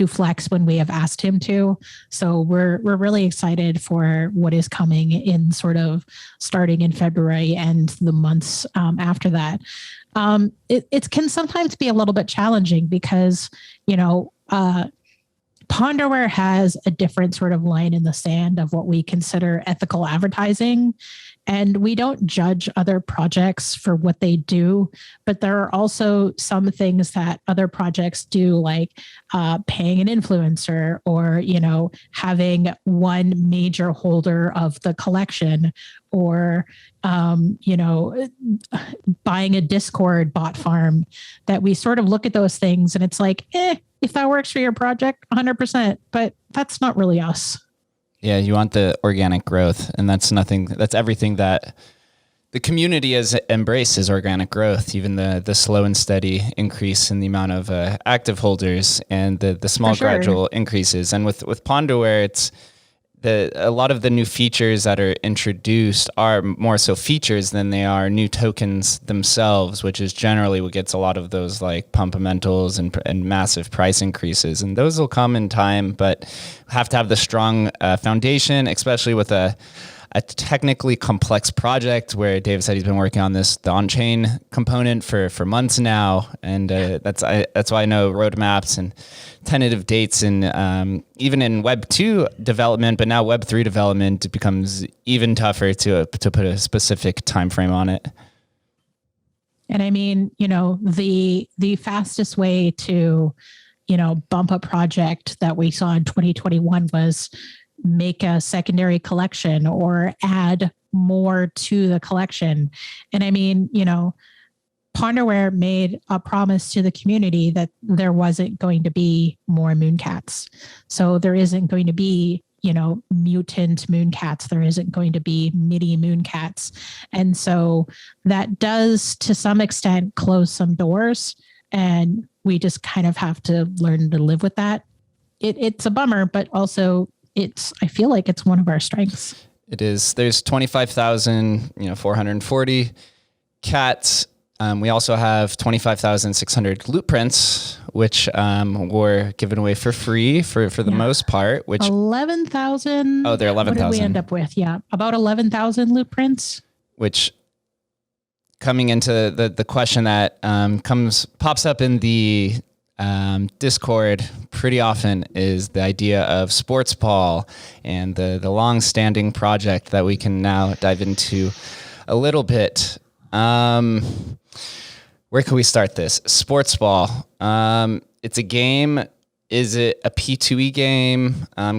flex when we have asked him to. So we're really excited for what is coming in sort of starting in February and the months after that. It can sometimes be a little bit challenging because, ponderware has a different sort of line in the sand of what we consider ethical advertising. And we don't judge other projects for what they do, but there are also some things that other projects do, like paying an influencer or, having one major holder of the collection or, buying a Discord bot farm, that we sort of look at those things and it's like, if that works for your project, 100%, but that's not really us. Yeah, you want the organic growth, and that's everything that the community has embraced is organic growth, even the slow and steady increase in the amount of active holders and the small gradual increases. And with ponderware, it's a lot of the new features that are introduced are more so features than they are new tokens themselves, which is generally what gets a lot of those like pumpamentals and massive price increases. And those will come in time, but have to have the strong foundation, especially with a technically complex project where Dave said he's been working on the on-chain component for months now. And that's why I know roadmaps and tentative dates and even in Web 2 development, but now Web 3 development, it becomes even tougher to put a specific time frame on it. And I mean, the fastest way to, bump a project that we saw in 2021 was make a secondary collection or add more to the collection. And I mean, ponderware made a promise to the community that there wasn't going to be more MoonCats. So there isn't going to be, mutant MoonCats. There isn't going to be mini MoonCats. And so that does, to some extent, close some doors. And we just kind of have to learn to live with that. It's a bummer, but also I feel like it's one of our strengths. It is. There's 25,440 cats. We also have 25,600 loot prints, which were given away for free for the most part. Which 11,000. Oh, they're 11,000. What did we end up with? Yeah, about 11,000 loot prints. Which, coming into the question that pops up in the Discord pretty often, is the idea of sportsball and the long-standing project that we can now dive into a little bit. Where can we start this? Sportsball. It's a game. Is it a P2E game? I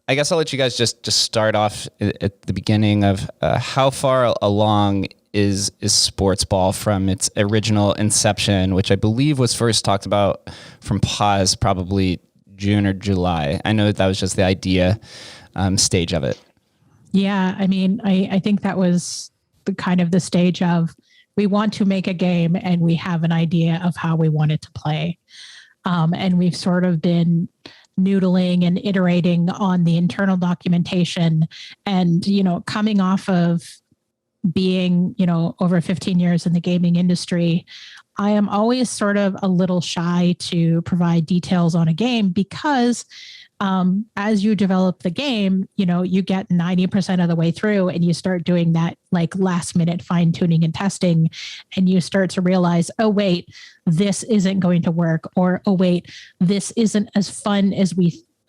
guess I'll let you guys just start off at the beginning of how far along is sportsball from its original inception, which I believe was first talked about from Pause probably June or July. I know that was just the idea stage of it. Yeah, I mean, I think that was the stage of, we want to make a game and we have an idea of how we want it to play. And we've sort of been noodling and iterating on the internal documentation and, coming off of being, over 15 years in the gaming industry, I am always sort of a little shy to provide details on a game because as you develop the game, you get 90% of the way through and you start doing that like last minute fine tuning and testing. And you start to realize, oh, wait, this isn't going to work. Or, oh, wait, this isn't as fun as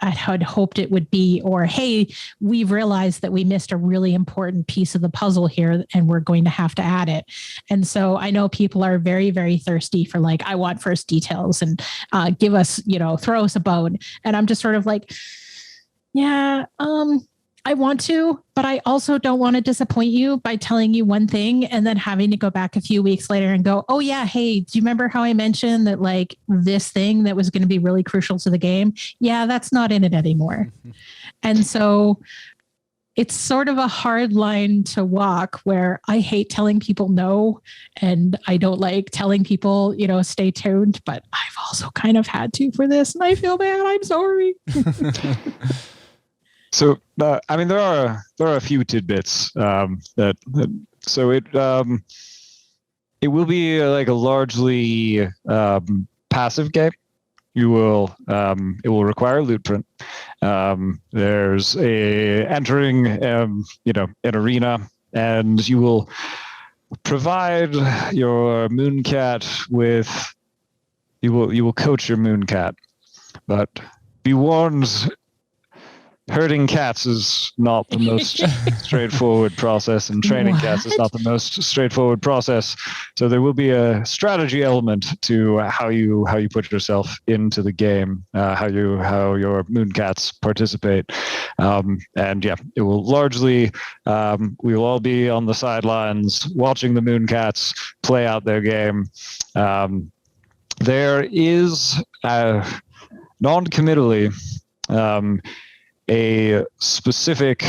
I had hoped it would be, or, hey, we've realized that we missed a really important piece of the puzzle here and we're going to have to add it. And so I know people are very, very thirsty for like, I want first details and give us, throw us a bone. And I'm just sort of like, yeah, I want to, but I also don't want to disappoint you by telling you one thing and then having to go back a few weeks later and go, oh yeah, hey, do you remember how I mentioned that like this thing that was going to be really crucial to the game? Yeah, that's not in it anymore. And so it's sort of a hard line to walk where I hate telling people no, and I don't like telling people, stay tuned, but I've also kind of had to for this, and I feel bad. I'm sorry. So, there are a few tidbits so it will be like a largely passive game. It will require a loot print. There's entering an arena, and you will provide your Mooncat with. You will coach your Mooncat, but be warned. Herding cats is not the most straightforward process, and training cats is not the most straightforward process. So there will be a strategy element to how you put yourself into the game, how your Mooncats participate, and yeah, it will largely we will all be on the sidelines watching the Mooncats play out their game. There is non-committally. A specific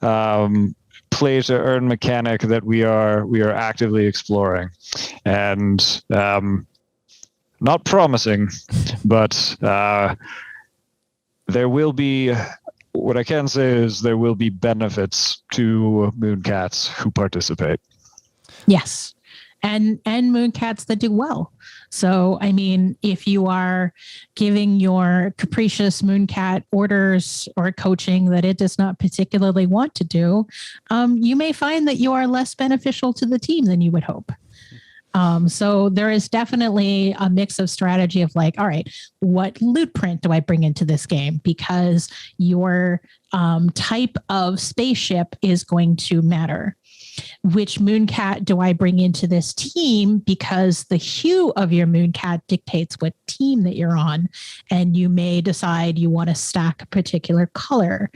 play to earn mechanic that we are actively exploring, and not promising, but there will be. What I can say is there will be benefits to Mooncats who participate. Yes. And Mooncats that do well. So, if you are giving your capricious Mooncat orders or coaching that it does not particularly want to do, you may find that you are less beneficial to the team than you would hope. So there is definitely a mix of strategy of like, all right, what loot print do I bring into this game? Because your type of spaceship is going to matter. Which Mooncat do I bring into this team? Because the hue of your Mooncat dictates what team that you're on. And you may decide you want to stack a particular color.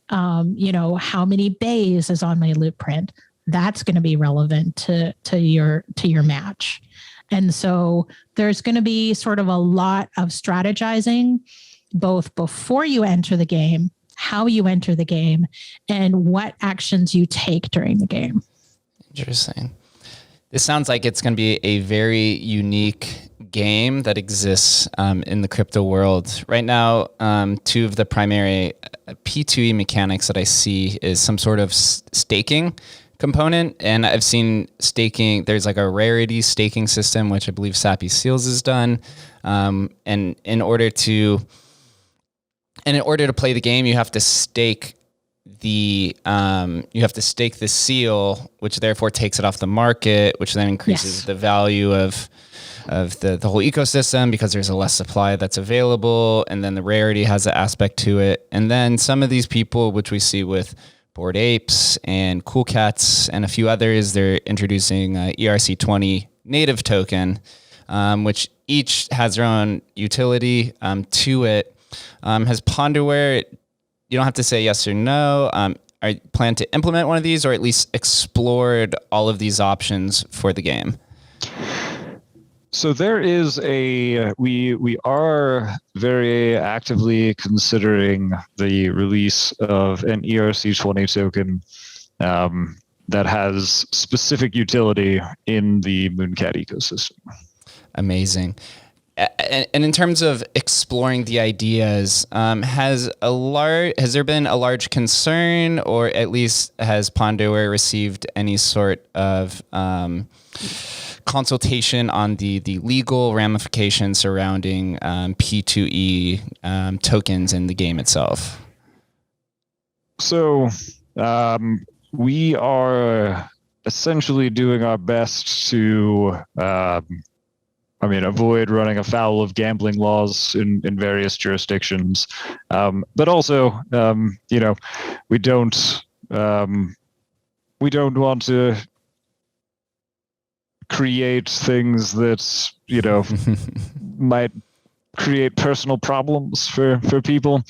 How many bays is on my loot print? That's going to be relevant to your match. And so there's going to be sort of a lot of strategizing, both before you enter the game, how you enter the game, and what actions you take during the game. Interesting. This sounds like it's going to be a very unique game that exists in the crypto world. Right now, two of the primary P2E mechanics that I see is some sort of staking component. And I've seen staking, there's like a rarity staking system, which I believe Sappy Seals has done. And in order to play the game, you have to stake the seal, which therefore takes it off the market, which then increases the value of the whole ecosystem because there's a less supply that's available, and then the rarity has an aspect to it. And then some of these people, which we see with Bored Apes and Cool Cats and a few others, they're introducing ERC20 native token, which each has their own utility to it. Has ponderware, you don't have to say yes or no, are you plan to implement one of these, or at least explored all of these options for the game? So there is we are very actively considering the release of an ERC20 token that has specific utility in the Mooncat ecosystem. Amazing. And in terms of exploring the ideas, has there been a large concern, or at least has ponderware received any sort of consultation on the legal ramifications surrounding P2E tokens in the game itself? So we are essentially doing our best to avoid running afoul of gambling laws in various jurisdictions. But also, we don't want to create things that, might create personal problems for people.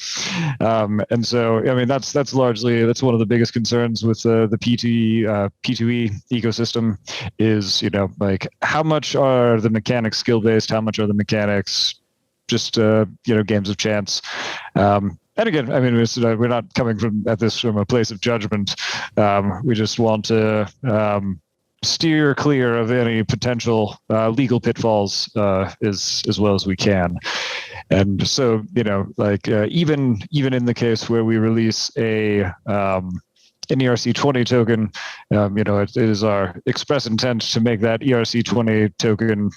And so, that's largely, that's one of the biggest concerns with the P2E ecosystem is, how much are the mechanics skill-based? How much are the mechanics just, games of chance? And again, I mean, we're not coming at this from a place of judgment. We just want to steer clear of any potential legal pitfalls as well as we can. And so, even in the case where we release an ERC20 token, it is our express intent to make that ERC20 token,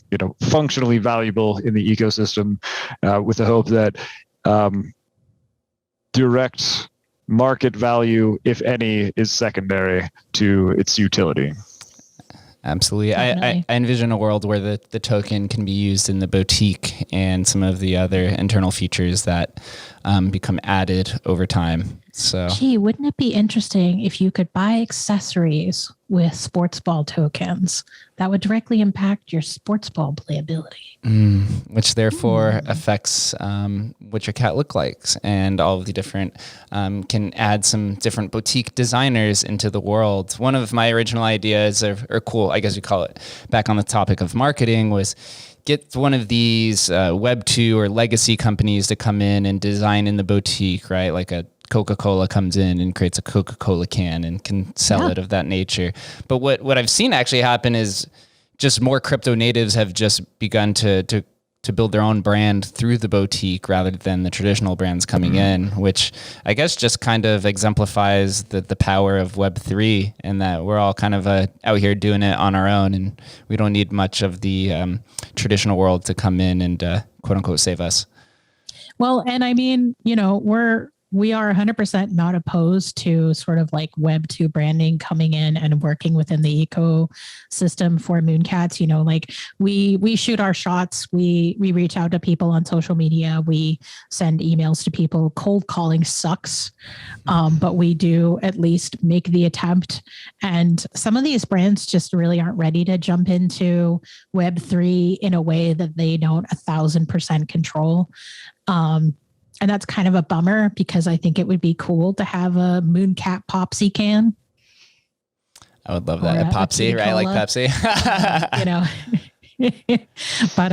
functionally valuable in the ecosystem, with the hope that direct market value, if any, is secondary to its utility. Absolutely. I envision a world where the token can be used in the boutique and some of the other internal features that become added over time. So, gee, wouldn't it be interesting if you could buy accessories with sportsball tokens that would directly impact your sportsball playability? Which therefore affects what your cat looks like, and all of the different can add some different boutique designers into the world. One of my original ideas, or cool, I guess you call it, back on the topic of marketing, was get one of these Web 2 or legacy companies to come in and design in the boutique, right? Like a Coca-Cola comes in and creates a Coca-Cola can and can sell it of that nature. But what I've seen actually happen is just more crypto natives have just begun to build their own brand through the boutique rather than the traditional brands coming in, which I guess just kind of exemplifies the power of Web3, and that we're all kind of out here doing it on our own, and we don't need much of the traditional world to come in and quote unquote save us. Well, and I mean, we are 100% not opposed to sort of like Web 2 branding coming in and working within the ecosystem for MoonCats. Like we shoot our shots. We reach out to people on social media. We send emails to people. Cold calling sucks, but we do at least make the attempt. And some of these brands just really aren't ready to jump into Web3 in a way that they don't 1,000% control. And that's kind of a bummer, because I think it would be cool to have a Mooncat Popsy can. I would love that. A Popsy, right? Like Pepsi. But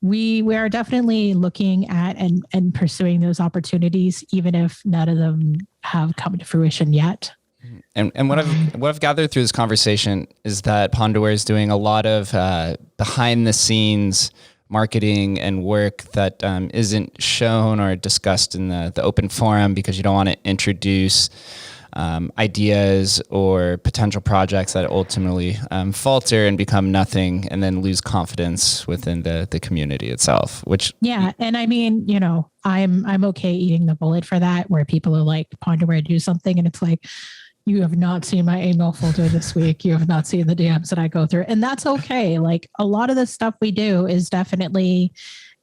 we are definitely looking at and pursuing those opportunities, even if none of them have come to fruition yet. And what I've gathered through this conversation is that ponderware is doing a lot of behind the scenes marketing and work that isn't shown or discussed in the open forum, because you don't want to introduce ideas or potential projects that ultimately falter and become nothing, and then lose confidence within the community itself. And I mean, I'm okay eating the bullet for that, where people are like, ponderware, do something, and it's like, you have not seen my email folder this week. You have not seen the DMs that I go through. And that's okay. Like, a lot of the stuff we do is definitely,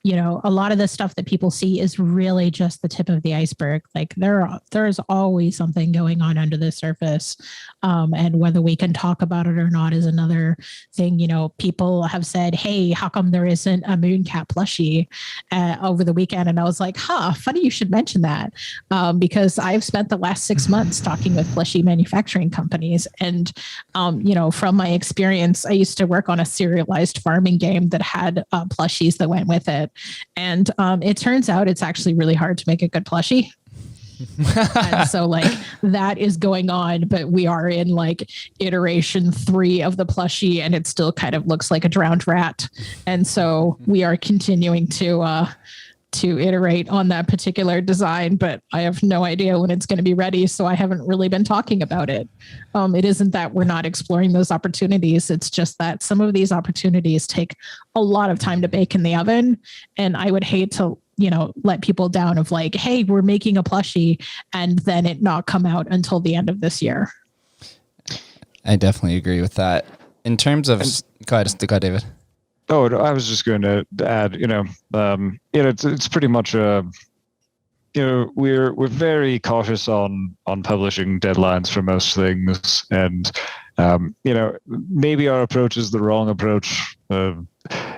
a lot of the stuff that people see is really just the tip of the iceberg. Like, there's always something going on under the surface. And whether we can talk about it or not is another thing. People have said, hey, how come there isn't a Mooncat plushie over the weekend? And I was like, funny you should mention that, because I've spent the last 6 months talking with plushie manufacturing companies. And, from my experience, I used to work on a serialized farming game that had plushies that went with it. And it turns out it's actually really hard to make a good plushie. And so that is going on, but we are in iteration 3 of the plushie, and it still kind of looks like a drowned rat. And so we are continuing to iterate on that particular design, but I have no idea when it's going to be ready. So I haven't really been talking about it. It isn't that we're not exploring those opportunities. It's just that some of these opportunities take a lot of time to bake in the oven. And I would hate to, let people down of hey, we're making a plushie, and then it not come out until the end of this year. I definitely agree with that. In terms of, go ahead, David. Oh, I was just going to add, it's pretty much we're very cautious on publishing deadlines for most things, and maybe our approach is the wrong approach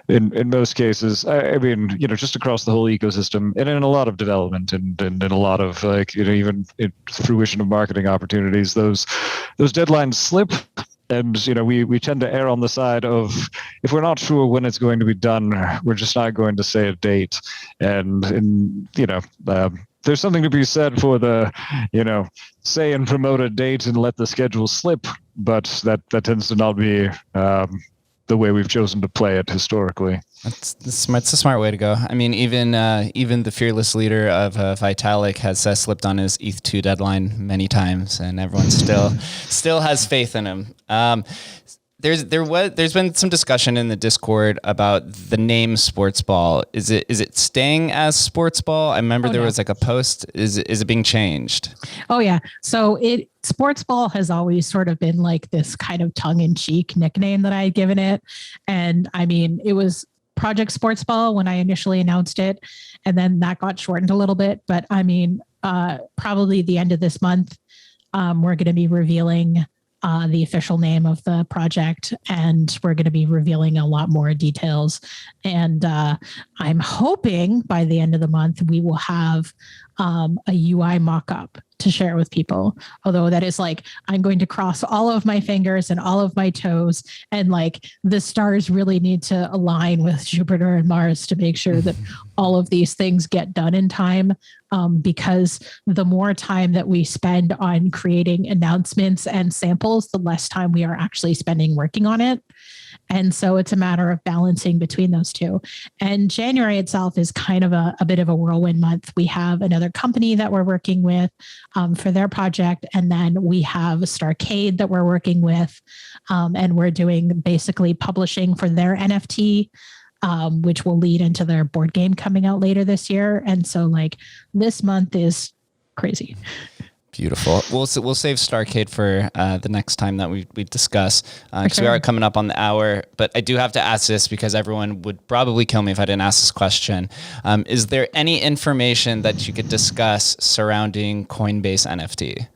in most cases. I mean, just across the whole ecosystem, and in a lot of development, and in a lot of even in fruition of marketing opportunities, those deadlines slip. And we tend to err on the side of, if we're not sure when it's going to be done, we're just not going to say a date. And there's something to be said for the, say and promote a date and let the schedule slip, but that tends to not be the way we've chosen to play it historically. It's a smart way to go. I mean, even the fearless leader of Vitalik has slipped on his ETH2 deadline many times, and everyone still has faith in him. There's been some discussion in the Discord about the name sportsball. Is it staying as sportsball? I remember there was like a post. Is it being changed? Oh yeah. So sportsball has always sort of been like this kind of tongue-in-cheek nickname that I had given it. And I mean, it was Project Sportsball when I initially announced it, and then that got shortened a little bit. But I mean, probably the end of this month, we're going to be revealing the official name of the project, and we're going to be revealing a lot more details. And I'm hoping by the end of the month, we will have a UI mock-up to share with people. Although that is like, I'm going to cross all of my fingers and all of my toes, and like the stars really need to align with Jupiter and Mars to make sure that all of these things get done in time. Because the more time that we spend on creating announcements and samples, the less time we are actually spending working on it. And so it's a matter of balancing between those two. And January itself is kind of a bit of a whirlwind month. We have another company that we're working with for their project. And then we have Starcade that we're working with. And we're doing basically publishing for their NFT, which will lead into their board game coming out later this year. And so like this month is crazy. Beautiful. We'll save Starcade for the next time that we discuss, because we are coming up on the hour. But I do have to ask this because everyone would probably kill me if I didn't ask this question. Is there any information that you could discuss surrounding Coinbase NFT?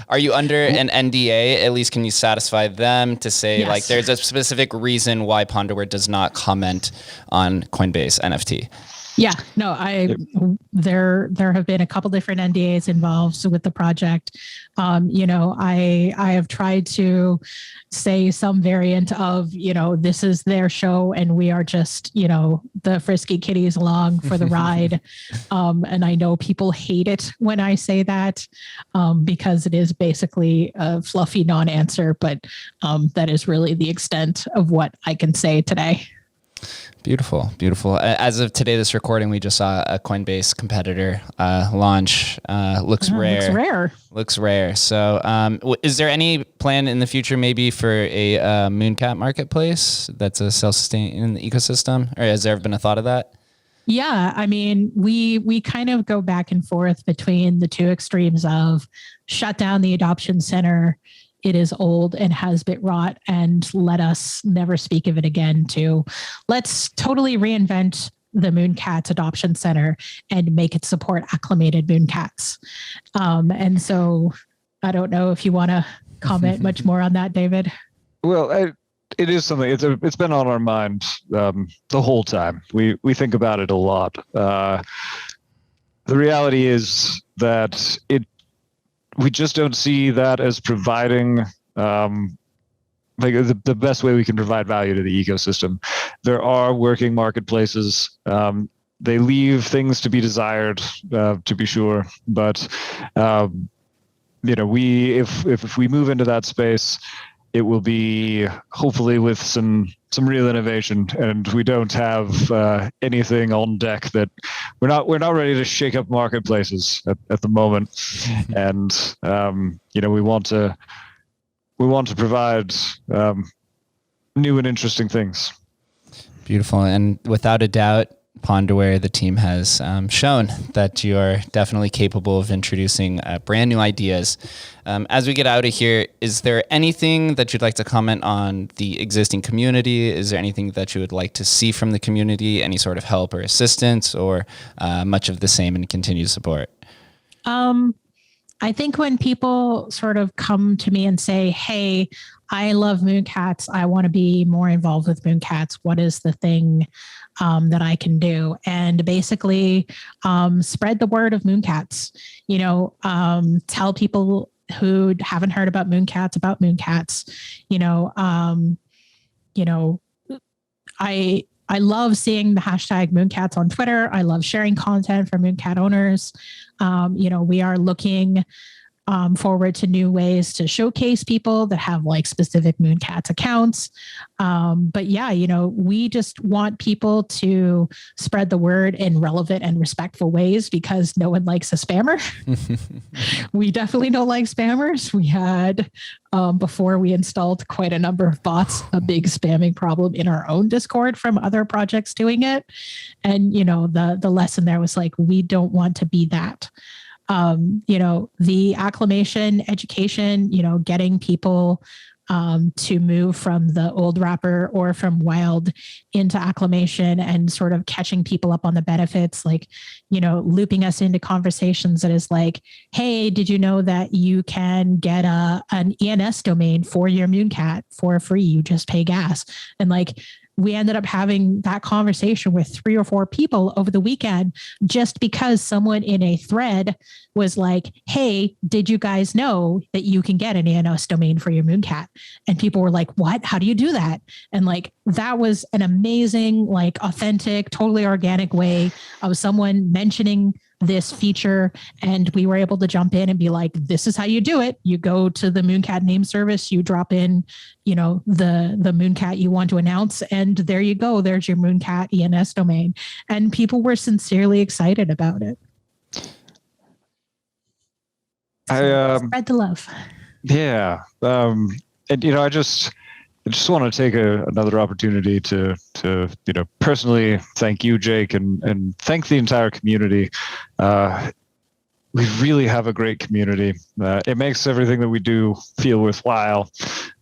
Are you under an NDA? At least can you satisfy them to say like there's a specific reason why ponderware does not comment on Coinbase NFT? Yeah, no, there have been a couple different NDAs involved with the project. I have tried to say some variant of, this is their show and we are just, the frisky kitties along for the ride. And I know people hate it when I say that because it is basically a fluffy non-answer, but that is really the extent of what I can say today. Beautiful, beautiful. As of today, this recording, we just saw a Coinbase competitor launch. Looks rare. Looks rare. So is there any plan in the future maybe for a Mooncat marketplace that's a self-sustaining in the ecosystem? Or has there ever been a thought of that? Yeah, I mean, we kind of go back and forth between the two extremes of shut down the adoption center, it is old and has been rot, and let us never speak of it again, to let's totally reinvent the MoonCats Adoption Center and make it support acclimated MoonCats. And so I don't know if you want to comment much more on that, David. Well, it is something. It's been on our mind the whole time. We think about it a lot. The reality is that we just don't see that as providing like the best way we can provide value to the ecosystem. There are working marketplaces. They leave things to be desired, to be sure. But if we move into that space, it will be hopefully with some real innovation, and we don't have anything on deck that we're not ready to shake up marketplaces at the moment. And we want to provide new and interesting things. Beautiful. And without a doubt, ponderware, the team has shown that you are definitely capable of introducing brand new ideas. As we get out of here, is there anything that you'd like to comment on the existing community? Is there anything that you would like to see from the community? Any sort of help or assistance, or much of the same and continued support? I think when people sort of come to me and say, hey, I love MoonCats, I want to be more involved with MoonCats, what is the thing that I can do? And basically spread the word of MoonCats. Tell people who haven't heard about MoonCats about MoonCats. I love seeing the hashtag MoonCats on Twitter. I love sharing content from Mooncat owners. We are looking forward to new ways to showcase people that have like specific MoonCats accounts. But yeah, we just want people to spread the word in relevant and respectful ways because no one likes a spammer. We definitely don't like spammers. We had, before we installed quite a number of bots, a big spamming problem in our own Discord from other projects doing it. And, the lesson there was like, we don't want to be that. The acclimation education, getting people to move from the old wrapper or from wild into acclimation and sort of catching people up on the benefits, like, looping us into conversations that is like, hey, did you know that you can get an ENS domain for your Mooncat for free? You just pay gas. And like, we ended up having that conversation with 3 or 4 people over the weekend just because someone in a thread was like, hey, did you guys know that you can get an ENS domain for your Mooncat? And people were like, what? How do you do that? And like, that was an amazing, like authentic, totally organic way of someone mentioning this feature. And we were able to jump in and be like, this is how you do it. You go to the Mooncat name service, you drop in, the Mooncat you want to announce, and there you go. There's your Mooncat ENS domain. And people were sincerely excited about it. Spread the love. Yeah. And, I just want to take another opportunity to personally thank you, Jake, and thank the entire community. We really have a great community. It makes everything that we do feel worthwhile.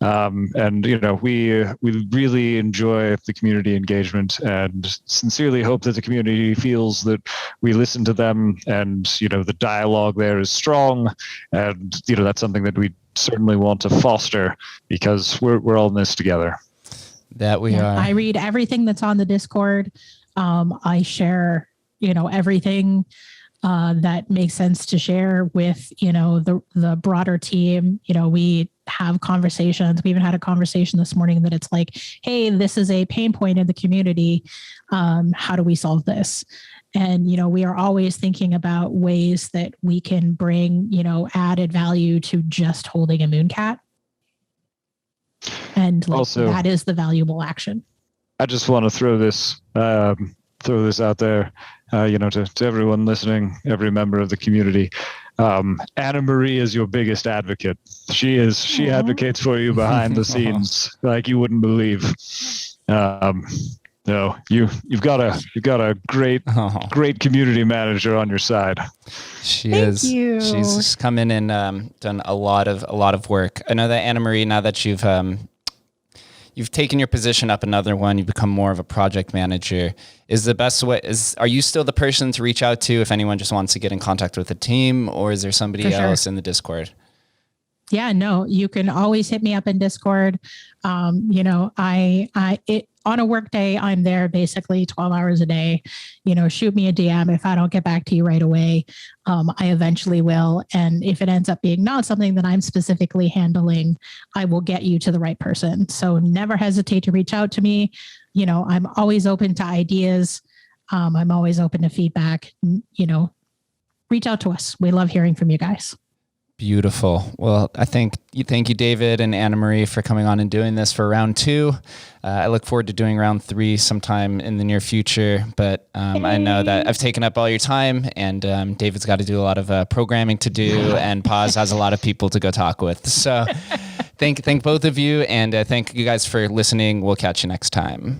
And we really enjoy the community engagement and sincerely hope that the community feels that we listen to them and, the dialogue there is strong. And, that's something that we certainly want to foster because we're all in this together. That we are. I read everything that's on the Discord. I share, everything that makes sense to share with, the broader team. We have conversations. We even had a conversation this morning that it's like, hey, this is a pain point in the community. How do we solve this? And, we are always thinking about ways that we can bring, added value to just holding a Mooncat. And also, that is the valuable action. I just want to throw this out there, to everyone listening, every member of the community. Anna Marie is your biggest advocate. She advocates for you behind the scenes like you wouldn't believe. No, you've got a great community manager on your side. She is. She's come in and done a lot of work. I know that Anna Marie, now that you've taken your position up another one, you've become more of a project manager. Is the best way? Are you still the person to reach out to if anyone just wants to get in contact with the team, or is there somebody else in the Discord? Yeah, no, you can always hit me up in Discord. On a work day, I'm there basically 12 hours a day. Shoot me a DM. If I don't get back to you right away, I eventually will. And if it ends up being not something that I'm specifically handling, I will get you to the right person. So never hesitate to reach out to me. I'm always open to ideas. I'm always open to feedback. Reach out to us. We love hearing from you guys. Beautiful. Well, thank you, David and Anna Marie, for coming on and doing this for round 2. I look forward to doing round 3 sometime in the near future. But I know that I've taken up all your time, and David's got to do a lot of programming to do, and Paz has a lot of people to go talk with. So thank both of you, and thank you guys for listening. We'll catch you next time.